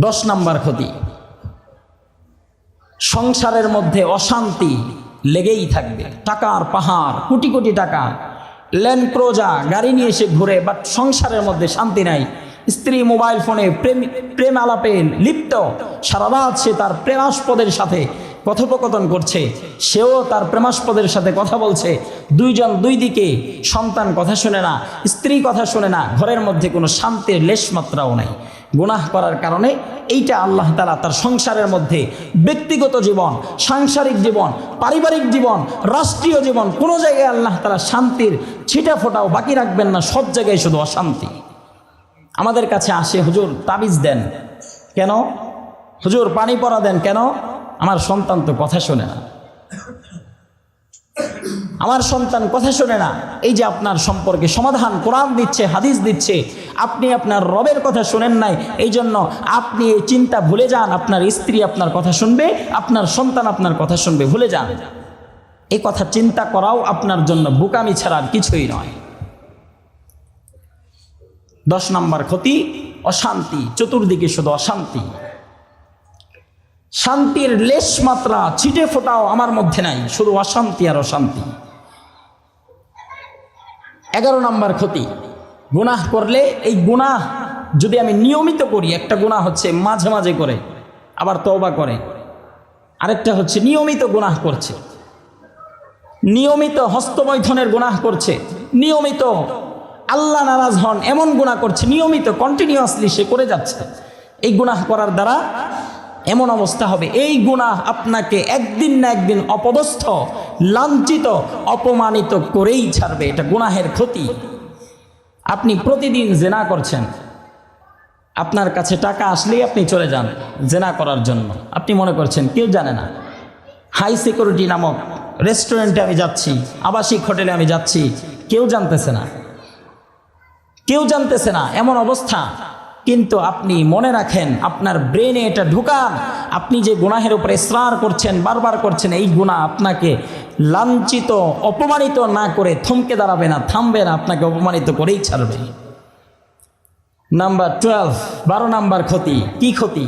10 নাম্বার ক্ষতি, সংসারের মধ্যে অশান্তি লেগেই থাকবে। টাকার পাহাড়, কোটি কোটি টাকা, ল্যান্ড ক্রুজার গাড়ি নিয়ে এসে ঘুরে, বাট সংসারের মধ্যে শান্তি নাই। স্ত্রী মোবাইল ফোনে প্রেম আলাপে লিপ্ত, সারা রাত সে তার প্রেমাস্পদের সাথে কথোপকথন করছে, সেও তার প্রেমাস্পদের সাথে কথা বলছে, দুইজন দুই দিকে, সন্তান কথা শুনে না, স্ত্রী কথা শুনে না, ঘরের মধ্যে কোনো শান্তির লেশমাত্রাও নাই। গুনাহ করার কারণে এইটা আল্লাহ তাআলা তার সংসারের মধ্যে ব্যক্তিগত জীবন, সাংসারিক জীবন, পারিবারিক জীবন, রাষ্ট্রীয় জীবন, কোনো জায়গায় আল্লাহ তাআলা শান্তির ছিটা ফোটাও বাকি রাখবেন না, সব জায়গায় শুধু অশান্তি। আমাদের কাছে আসে, হুজুর তাবিজ দেন কেন, হুজুর পানি পড়া দেন কেন? আমার সন্তান তো কথা শোনে না, আমার সন্তান কথা শোনে না। এই যে আপনার সম্পর্কে সমাধান কোরআন দিচ্ছে, হাদিস দিচ্ছে, আপনি আপনার রবের কথা শোনেন নাই, এই জন্য আপনি এই চিন্তা ভুলে যান, আপনার স্ত্রী আপনার কথা শুনবে, আপনার সন্তান আপনার কথা শুনবে, ভুলে যান। এই কথা চিন্তা করাও আপনার জন্য বোকামি ছাড়া আর কিছুই নয়। 10 নাম্বার ক্ষতি, অশান্তি, চতুর্দিকে শুধু অশান্তি। শান্তির লেশ মাত্রা ছিটে ফোটাও আমার মধ্যে নাই, শুধু অশান্তি আর অশান্তি। 11 নাম্বার ক্ষতি, গুনাহ করলে, এই গুনাহ যদি আমি নিয়মিত করি, একটা গুনাহ হচ্ছে মাঝে মাঝে করে আবার তওবা করে, আরেকটা হচ্ছে নিয়মিত গুনাহ করছে, নিয়মিত হস্তমৈথুনের গুনাহ করছে, নিয়মিত আল্লাহ নারাজ হন এমন গুনাহ করছে, নিয়মিত কন্টিনিউয়াসলি সে করে যাচ্ছে। এই গুনাহ করার দ্বারা এমন অবস্থা হবে, এই গুনাহ আপনাকে একদিন না একদিন অপদস্থ, লাঞ্ছিত, অপমানিত করেই ছাড়বে। এটা গুনাহের ক্ষতি। আপনি প্রতিদিন জেনা করছেন, আপনার কাছে টাকা আসলেই আপনি চলে যান জেনা করার জন্য, আপনি মনে করছেন কেউ জানে না। হাই সিকিউরিটি নামক রেস্টুরেন্টে আমি যাচ্ছি, আবাসিক হোটেলে আমি যাচ্ছি, কেউ জানতেছে না, কেউ জানতেছে না, এমন অবস্থা। কিন্তু আপনি মনে রাখেন, আপনার ব্রেনে এটা ঢুকান, আপনি যে গুনাহের উপরে ইসরার করছেন, বারবার করছেন, এই গুনাহ আপনাকে লাঞ্ছিত, অপমানিত না করে থমকে দাঁড়াবে না, থামবে না, আপনাকে অপমানিত করেই ছাড়বে। নাম্বার 12, 12 নাম্বার ক্ষতি। কি ক্ষতি?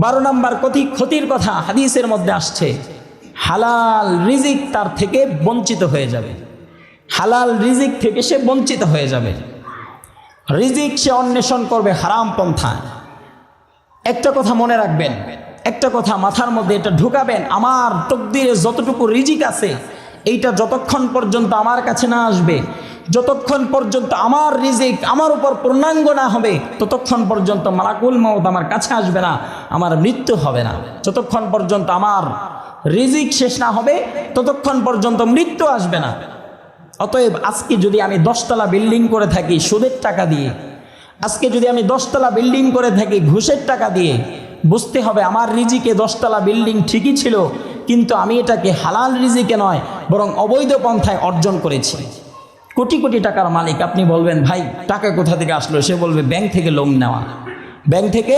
12 নাম্বার ক্ষতির কথা হাদিসের মধ্যে আসছে, হালাল রিজিক তার থেকে বঞ্চিত হয়ে যাবে। হালাল রিজিক থেকে সে বঞ্চিত হয়ে যাবে। রিজিক সে অন্বেষণ করবে হারাম পন্থায়। একটা কথা মনে রাখবেন, একটা কথা মাথার মধ্যে এটা ঢুকাবেন, আমার তকদিরে যতটুকু রিজিক আছে, এইটা যতক্ষণ পর্যন্ত আমার কাছে না আসবে, যতক্ষণ পর্যন্ত আমার রিজিক আমার উপর পূর্ণাঙ্গ না হবে, ততক্ষণ পর্যন্ত মালাকুল মউত আমার কাছে আসবে না, আমার মৃত্যু হবে না। যতক্ষণ পর্যন্ত আমার রিজিক শেষ না হবে, ততক্ষণ পর্যন্ত মৃত্যু আসবে না। অতএব আজকে যদি আমি 10 তলা বিল্ডিং করে থাকি সুদের টাকা দিয়ে, আজকে যদি আমি 10 তলা বিল্ডিং করে থাকি ঘুষের টাকা দিয়ে, বুঝতে হবে আমার রিজিকে 10 তলা বিল্ডিং ঠিকই ছিল, কিন্তু আমি এটাকে হালাল রিজিকে নয় বরং অবৈধ পন্থায় অর্জন করেছি। কোটি কোটি টাকার মালিক, আপনি বলবেন ভাই টাকা কোথা থেকে আসলো? সে বলবে ব্যাংক থেকে লোন নেওয়া, ব্যাংক থেকে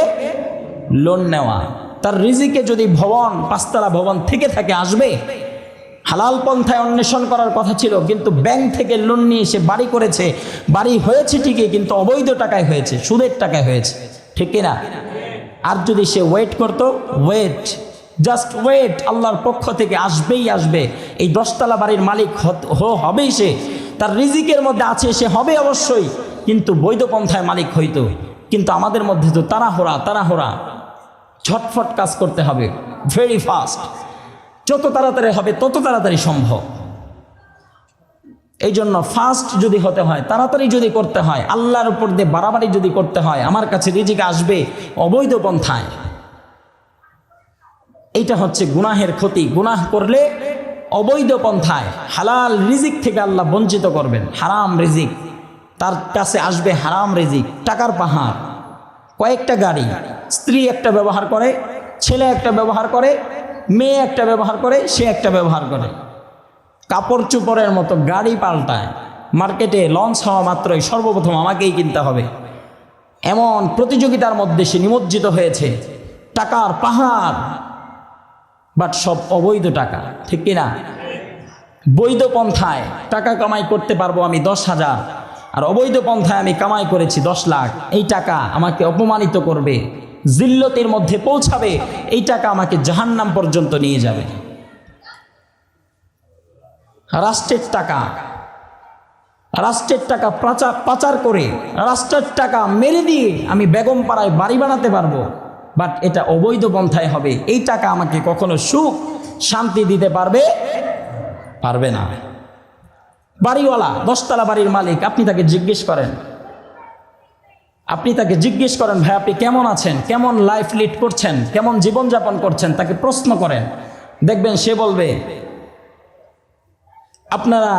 লোন নেওয়া। তার রিজিকে যদি ভবন, 5 তলা ভবন থেকে থাকে, আসবে। হালাল পন্থায় অন্বেষণ করার কথা ছিল, কিন্তু ব্যাংক থেকে লোন নিয়ে সে বাড়ি করেছে, বাড়ি হয়েছে ঠিকই, কিন্তু অবৈধ টাকায় হয়েছে, সুদের টাকায় হয়েছে, ঠিক কিনা? আর যদি সে ওয়েট করতো, ওয়েট, জাস্ট ওয়েট, আল্লাহর পক্ষ থেকে আসবেই আসবে। এই 10 তলা বাড়ির মালিক হবেই সে, তার রিজিকের মধ্যে আছে, সে হবে অবশ্যই, কিন্তু বৈধ পন্থায় মালিক হইতো। কিন্তু আমাদের মধ্যে তো তাড়াহুড়া ঝটফট কাজ করতে হবে, ভেরি ফাস্ট, যত তাড়াতাড়ি হবে তত তাড়াতাড়ি সম্ভব। এই জন্য ফাস্ট যদি হতে হয়, তাড়াতাড়ি যদি করতে হয়, আল্লাহর উপর দিয়ে বাড়াবাড়ি যদি করতে হয়, আমার কাছে রিজিক আসবে অবৈধ পন্থায়। এইটা হচ্ছে গুনাহের ক্ষতি। গুনাহ করলে অবৈধ পন্থায় হালাল রিজিক থেকে আল্লাহ বঞ্চিত করবেন। হারাম রিজিক, তার কাছে আসবে হারাম রিজিক, টাকার পাহাড়। কয়েকটা গাড়ি, স্ত্রী একটা ব্যবহার করে, ছেলে একটা ব্যবহার করে, মেয়ে একটা ব্যবহার করে, সে একটা ব্যবহার করে, কাপড় চোপড়ের মতো গাড়ি পাল্টায়। মার্কেটে লঞ্চ হওয়া মাত্রই সর্বপ্রথম আমাকেই কিনতে হবে, এমন প্রতিযোগিতার মধ্যে সে নিমজ্জিত হয়েছে। টাকার পাহাড়, বাট সব অবৈধ টাকা, ঠিক কিনা? বৈধ পন্থায় টাকা কামাই করতে পারবো আমি 10,000, আর অবৈধ পন্থায় আমি কামাই করেছি 10 লাখ। এই টাকা আমাকে অপমানিত করবে, জিল্লতের মধ্যে পৌঁছাবে, এই টাকা আমাকে জাহান্নাম পর্যন্ত নিয়ে যাবে। রাষ্ট্রের টাকা পাচার করে, রাষ্ট্রের টাকা মেরে দিয়ে আমি বেগম পাড়ায় বাড়ি বানাতে পারবো, বাট এটা অবৈধ পন্থায় হবে। এই টাকা আমাকে কখনো সুখ শান্তি দিতে পারবে না। বাড়িওয়ালা, 10 তলা বাড়ির মালিক, আপনি তাকে জিজ্ঞেস করেন ভাই আপনি কেমন আছেন, কেমন লাইফ লিড করছেন, কেমন জীবনযাপন করছেন, তাকে প্রশ্ন করেন, দেখবেন সে বলবে আপনারা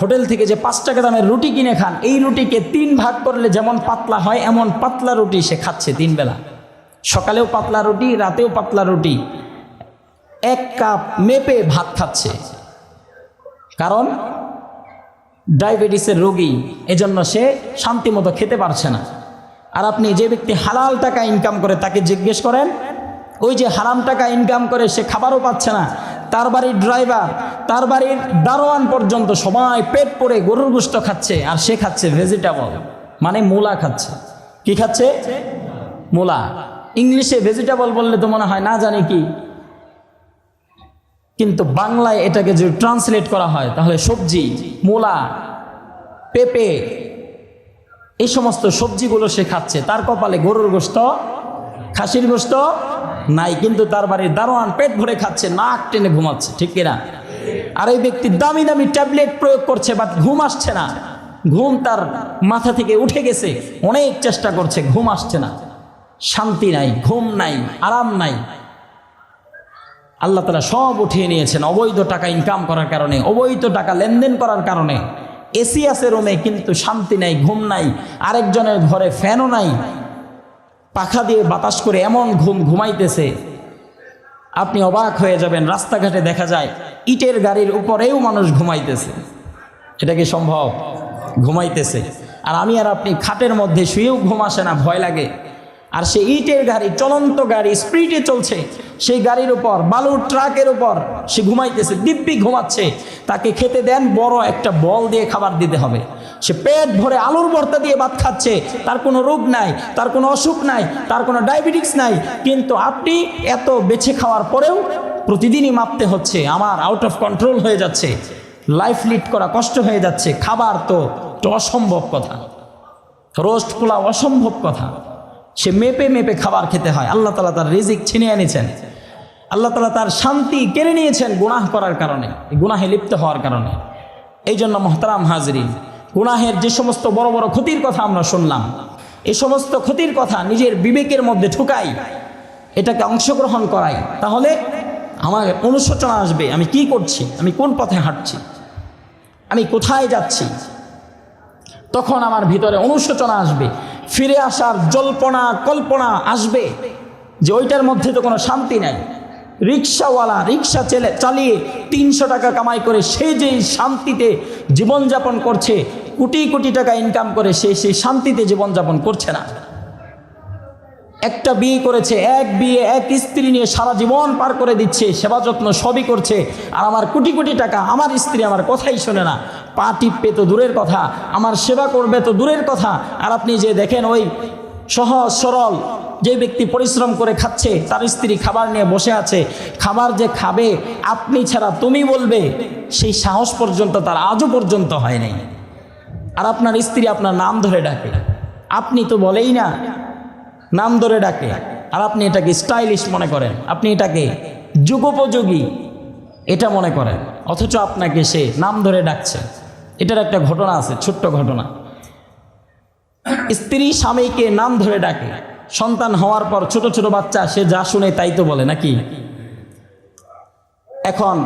হোটেল থেকে যে 5 টাকা দামের রুটি কিনে খান, এই রুটিকে 3 ভাগ করলে যেমন পাতলা হয় এমন পাতলা রুটি সে খাচ্ছে 3 বেলা, সকালেও পাতলা রুটি, রাতেও পাতলা রুটি, 1 কাপ মেপে ভাত খাচ্ছে। কারণ ডায়াবেটিসের রোগী, এজন্য সে শান্তি মতো খেতে পারছে না। আর আপনি যে ব্যক্তি হালাল টাকা ইনকাম করে তাকে জিজ্ঞেস করেন, ওই যে হারাম টাকা ইনকাম করে সে খাবারও পাচ্ছে না, তার বাড়ির ড্রাইভার, তার বাড়ির দারোয়ান পর্যন্ত সবাই পেট পরে গরুর গোশত খাচ্ছে, আর সে খাচ্ছে ভেজিটেবল, মানে মূলা খাচ্ছে। কি খাচ্ছে? মূলা। ইংলিশে ভেজিটেবল বললে তো মনে হয় না জানি কি, কিন্তু বাংলায় এটাকে যদি ট্রান্সলেট করা হয় তাহলে সবজি, মূলা, পেঁপে, এই সমস্ত সবজিগুলো সে খাচ্ছে। তার কপালে গরুর গোশত, খাসির গোশত নাই, কিন্তু তার বাড়ির দারোয়ান পেট ভরে খাচ্ছে, নাক টেনে ঘুমাচ্ছে, ঠিক কিনা? আর এই ব্যক্তি দামি দামি ট্যাবলেট প্রয়োগ করছে, বাট ঘুম আসছে না, ঘুম তার মাথা থেকে উঠে গেছে, অনেক চেষ্টা করছে, ঘুম আসছে না, শান্তি নাই, ঘুম নাই, আরাম নাই। আল্লাহ তাআলা সব উঠিয়ে নিয়েছেন অবৈধ টাকা ইনকাম করার কারণে, অবৈধ টাকা লেনদেন করার কারণে। এসি আছে রুমে কিন্তু শান্তি নাই, ঘুম নাই, আরেকজনের ঘরে ফ্যানও নাই, পাখা দিয়ে বাতাস করে এমন ঘুমাইতেছে, আপনি অবাক হয়ে যাবেন। রাস্তাঘাটে দেখা যায় ইটের গাড়ির উপরেও মানুষ ঘুমাইতেছে। এটা কি সম্ভব? ঘুমাইতেছে। আর আমি আর আপনি খাটের মধ্যে শুয়েও ঘুম আসে না, ভয় লাগে। আর সে ইটের গাড়ি, চলন্ত গাড়ি স্পিডে চলছে, সেই গাড়ির উপর, বালুর ট্রাকের উপর সে ঘুমাইতেছে, দিব্যি ঘুমাচ্ছে। তাকে খেতে দেন, বড় একটা বল দিয়ে খাবার দিতে হবে। সে পেট ভরে আলুর ভর্তা দিয়ে ভাত খাচ্ছে, তার কোনো রোগ নাই, তার কোনো অসুখ নাই, তার কোনো ডায়াবেটিস নাই, কিন্তু আপনি এত বেছে খাওয়ার পরেও প্রতিদিনই মাপতে হচ্ছে, আমার আউট অফ কন্ট্রোল হয়ে যাচ্ছে, লাইফ লিড করা কষ্ট হয়ে যাচ্ছে। খাবার তো অসম্ভব কথা, রোস্ট পোলাও অসম্ভব কথা। সে মেপে মেপে খাবার খেতে হয়। আল্লাহ তাআলা তার রিজিক ছিনিয়ে এনেছেন, আল্লাহ তাআলা তার শান্তি কেড়ে নিয়েছেন গুনাহ করার কারণে, গুনাহে লিপ্ত হওয়ার কারণে। এই জন্য মুহতারাম হাজরিন, গুনাহের যে সমস্ত বড় বড় ক্ষতির কথা আমরা শুনলাম, এই সমস্ত ক্ষতির কথা নিজের বিবেকের মধ্যে ঢুকাই, এটাকে অংশগ্রহণ করাই, তাহলে আমার অনুশোচনা আসবে, আমি কি করছি, আমি কোন পথে হাঁটছি, আমি কোথায় যাচ্ছি। তখন আমার ভিতরে অনুশোচনা আসবে, ফিরে আসার জল্পনা কল্পনা আসবে যে ওইটার মধ্যে তো কোনো শান্তি নাই। রিক্সাওয়ালা রিক্সা চালিয়ে 300 টাকা কামাই করে সে যেই শান্তিতে জীবনযাপন করছে, কোটি কোটি টাকা ইনকাম করে সে সেই শান্তিতে জীবনযাপন করছে না। একটা বিয়ে করেছে, এক বিয়ে এক স্ত্রী নিয়ে সারা জীবন পার করে দিচ্ছে, সেবা যত্ন সবই করছে, আর আমার কোটি কোটি টাকা, আমার স্ত্রী আমার কথাই শোনে না, পা টিপবে তো দূরের কথা, আমার সেবা করবে তো দূরের কথা। আর আপনি যে দেখেন ওই সহজ সরল যে ব্যক্তি পরিশ্রম করে খাচ্ছে, তার স্ত্রী খাবার নিয়ে বসে আছে, খাবার যে খাবে আপনি ছাড়া তুমি বলবে, সেই সাহস পর্যন্ত তার আজও পর্যন্ত হয় নাই। আর আপনার স্ত্রী আপনার নাম ধরে ডাকে, আপনি তো বলেই না, নাম ধরে ডাকে, আর আপনি এটাকে স্টাইলিশ মনে করেন, আপনি এটাকে যুগোপযোগী এটা মনে করেন, অথচ আপনাকে সে নাম ধরে ডাকছে। এটার একটা ঘটনা আছে, ছোট্ট ঘটনা। স্ত্রী স্বামীকে নাম ধরে ডাকে, সন্তান হওয়ার পর ছোট ছোট বাচ্চা সে যা শুনে তাই তো বলে নাকি। এখন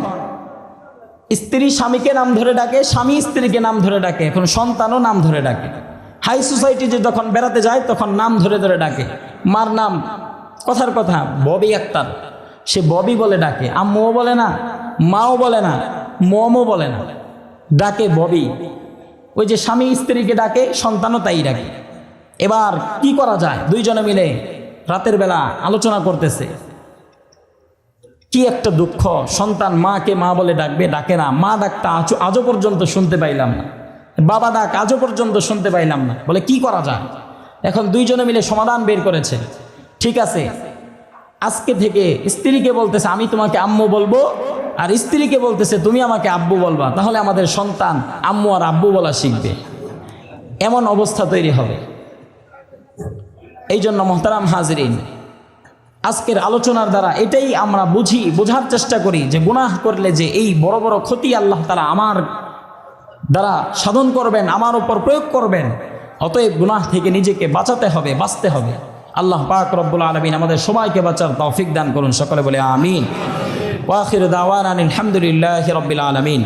স্ত্রী স্বামীকে নাম ধরে ডাকে, স্বামী স্ত্রীকে নাম ধরে ডাকে, এখন সন্তানও নাম ধরে ডাকে। হাই সোসাইটিতে যখন বেড়াতে যায় তখন নাম ধরে ধরে ডাকে। মার নাম, কথার কথা ববি আক্তার, সে ববি বলে ডাকে, আম্মুও বলে না, মাও বলে না, মমও বলে না, ডাকে ববি। ওই যে স্বামী স্ত্রীকে ডাকে, সন্তানও তাই ডাকে। এবার কি করা যায়? দুইজনে মিলে রাতের বেলা আলোচনা করতেছে। কি একটা দুঃখ, সন্তান মাকে মা বলে ডাকবে, ডাকে না। মা ডাকটা আজও পর্যন্ত শুনতে পাইলাম না, বাবা ডাক আজও পর্যন্ত শুনতে পাইলাম না। বলে কি করা যায়? এখন দুইজনে মিলে সমাধান বের করেছে। ঠিক আছে, আজকে থেকে স্ত্রীকে বলতেছে আমি তোমাকে আম্মু বলবো, আর স্ত্রীকে বলতেছে তুমি আমাকে আব্বু বলবা, তাহলে আমাদের সন্তান আম্মু আর আব্বু বলা শিখবে। এমন অবস্থা তৈরি হবে। এই জন্য মোহতারাম হাজরিন, আজকের আলোচনার দ্বারা এটাই আমরা বোঝার চেষ্টা করি যে গুনাহ করলে যে এই বড় বড় ক্ষতি আল্লাহ তাআলা আমার দ্বারা সাধন করবেন, আমার উপর প্রয়োগ করবেন। অতএব গুনাহ থেকে নিজেকে বাঁচাতে হবে, বাঁচতে হবে। আল্লাহ পাক রব্বুল আলামিন আমাদের সবাইকে বাঁচার তৌফিক দান করুন। সকলে বলে আমিন। ওয়া আখিরু দাওয়ানা আলহামদুলিল্লাহি রাব্বিল আলামিন।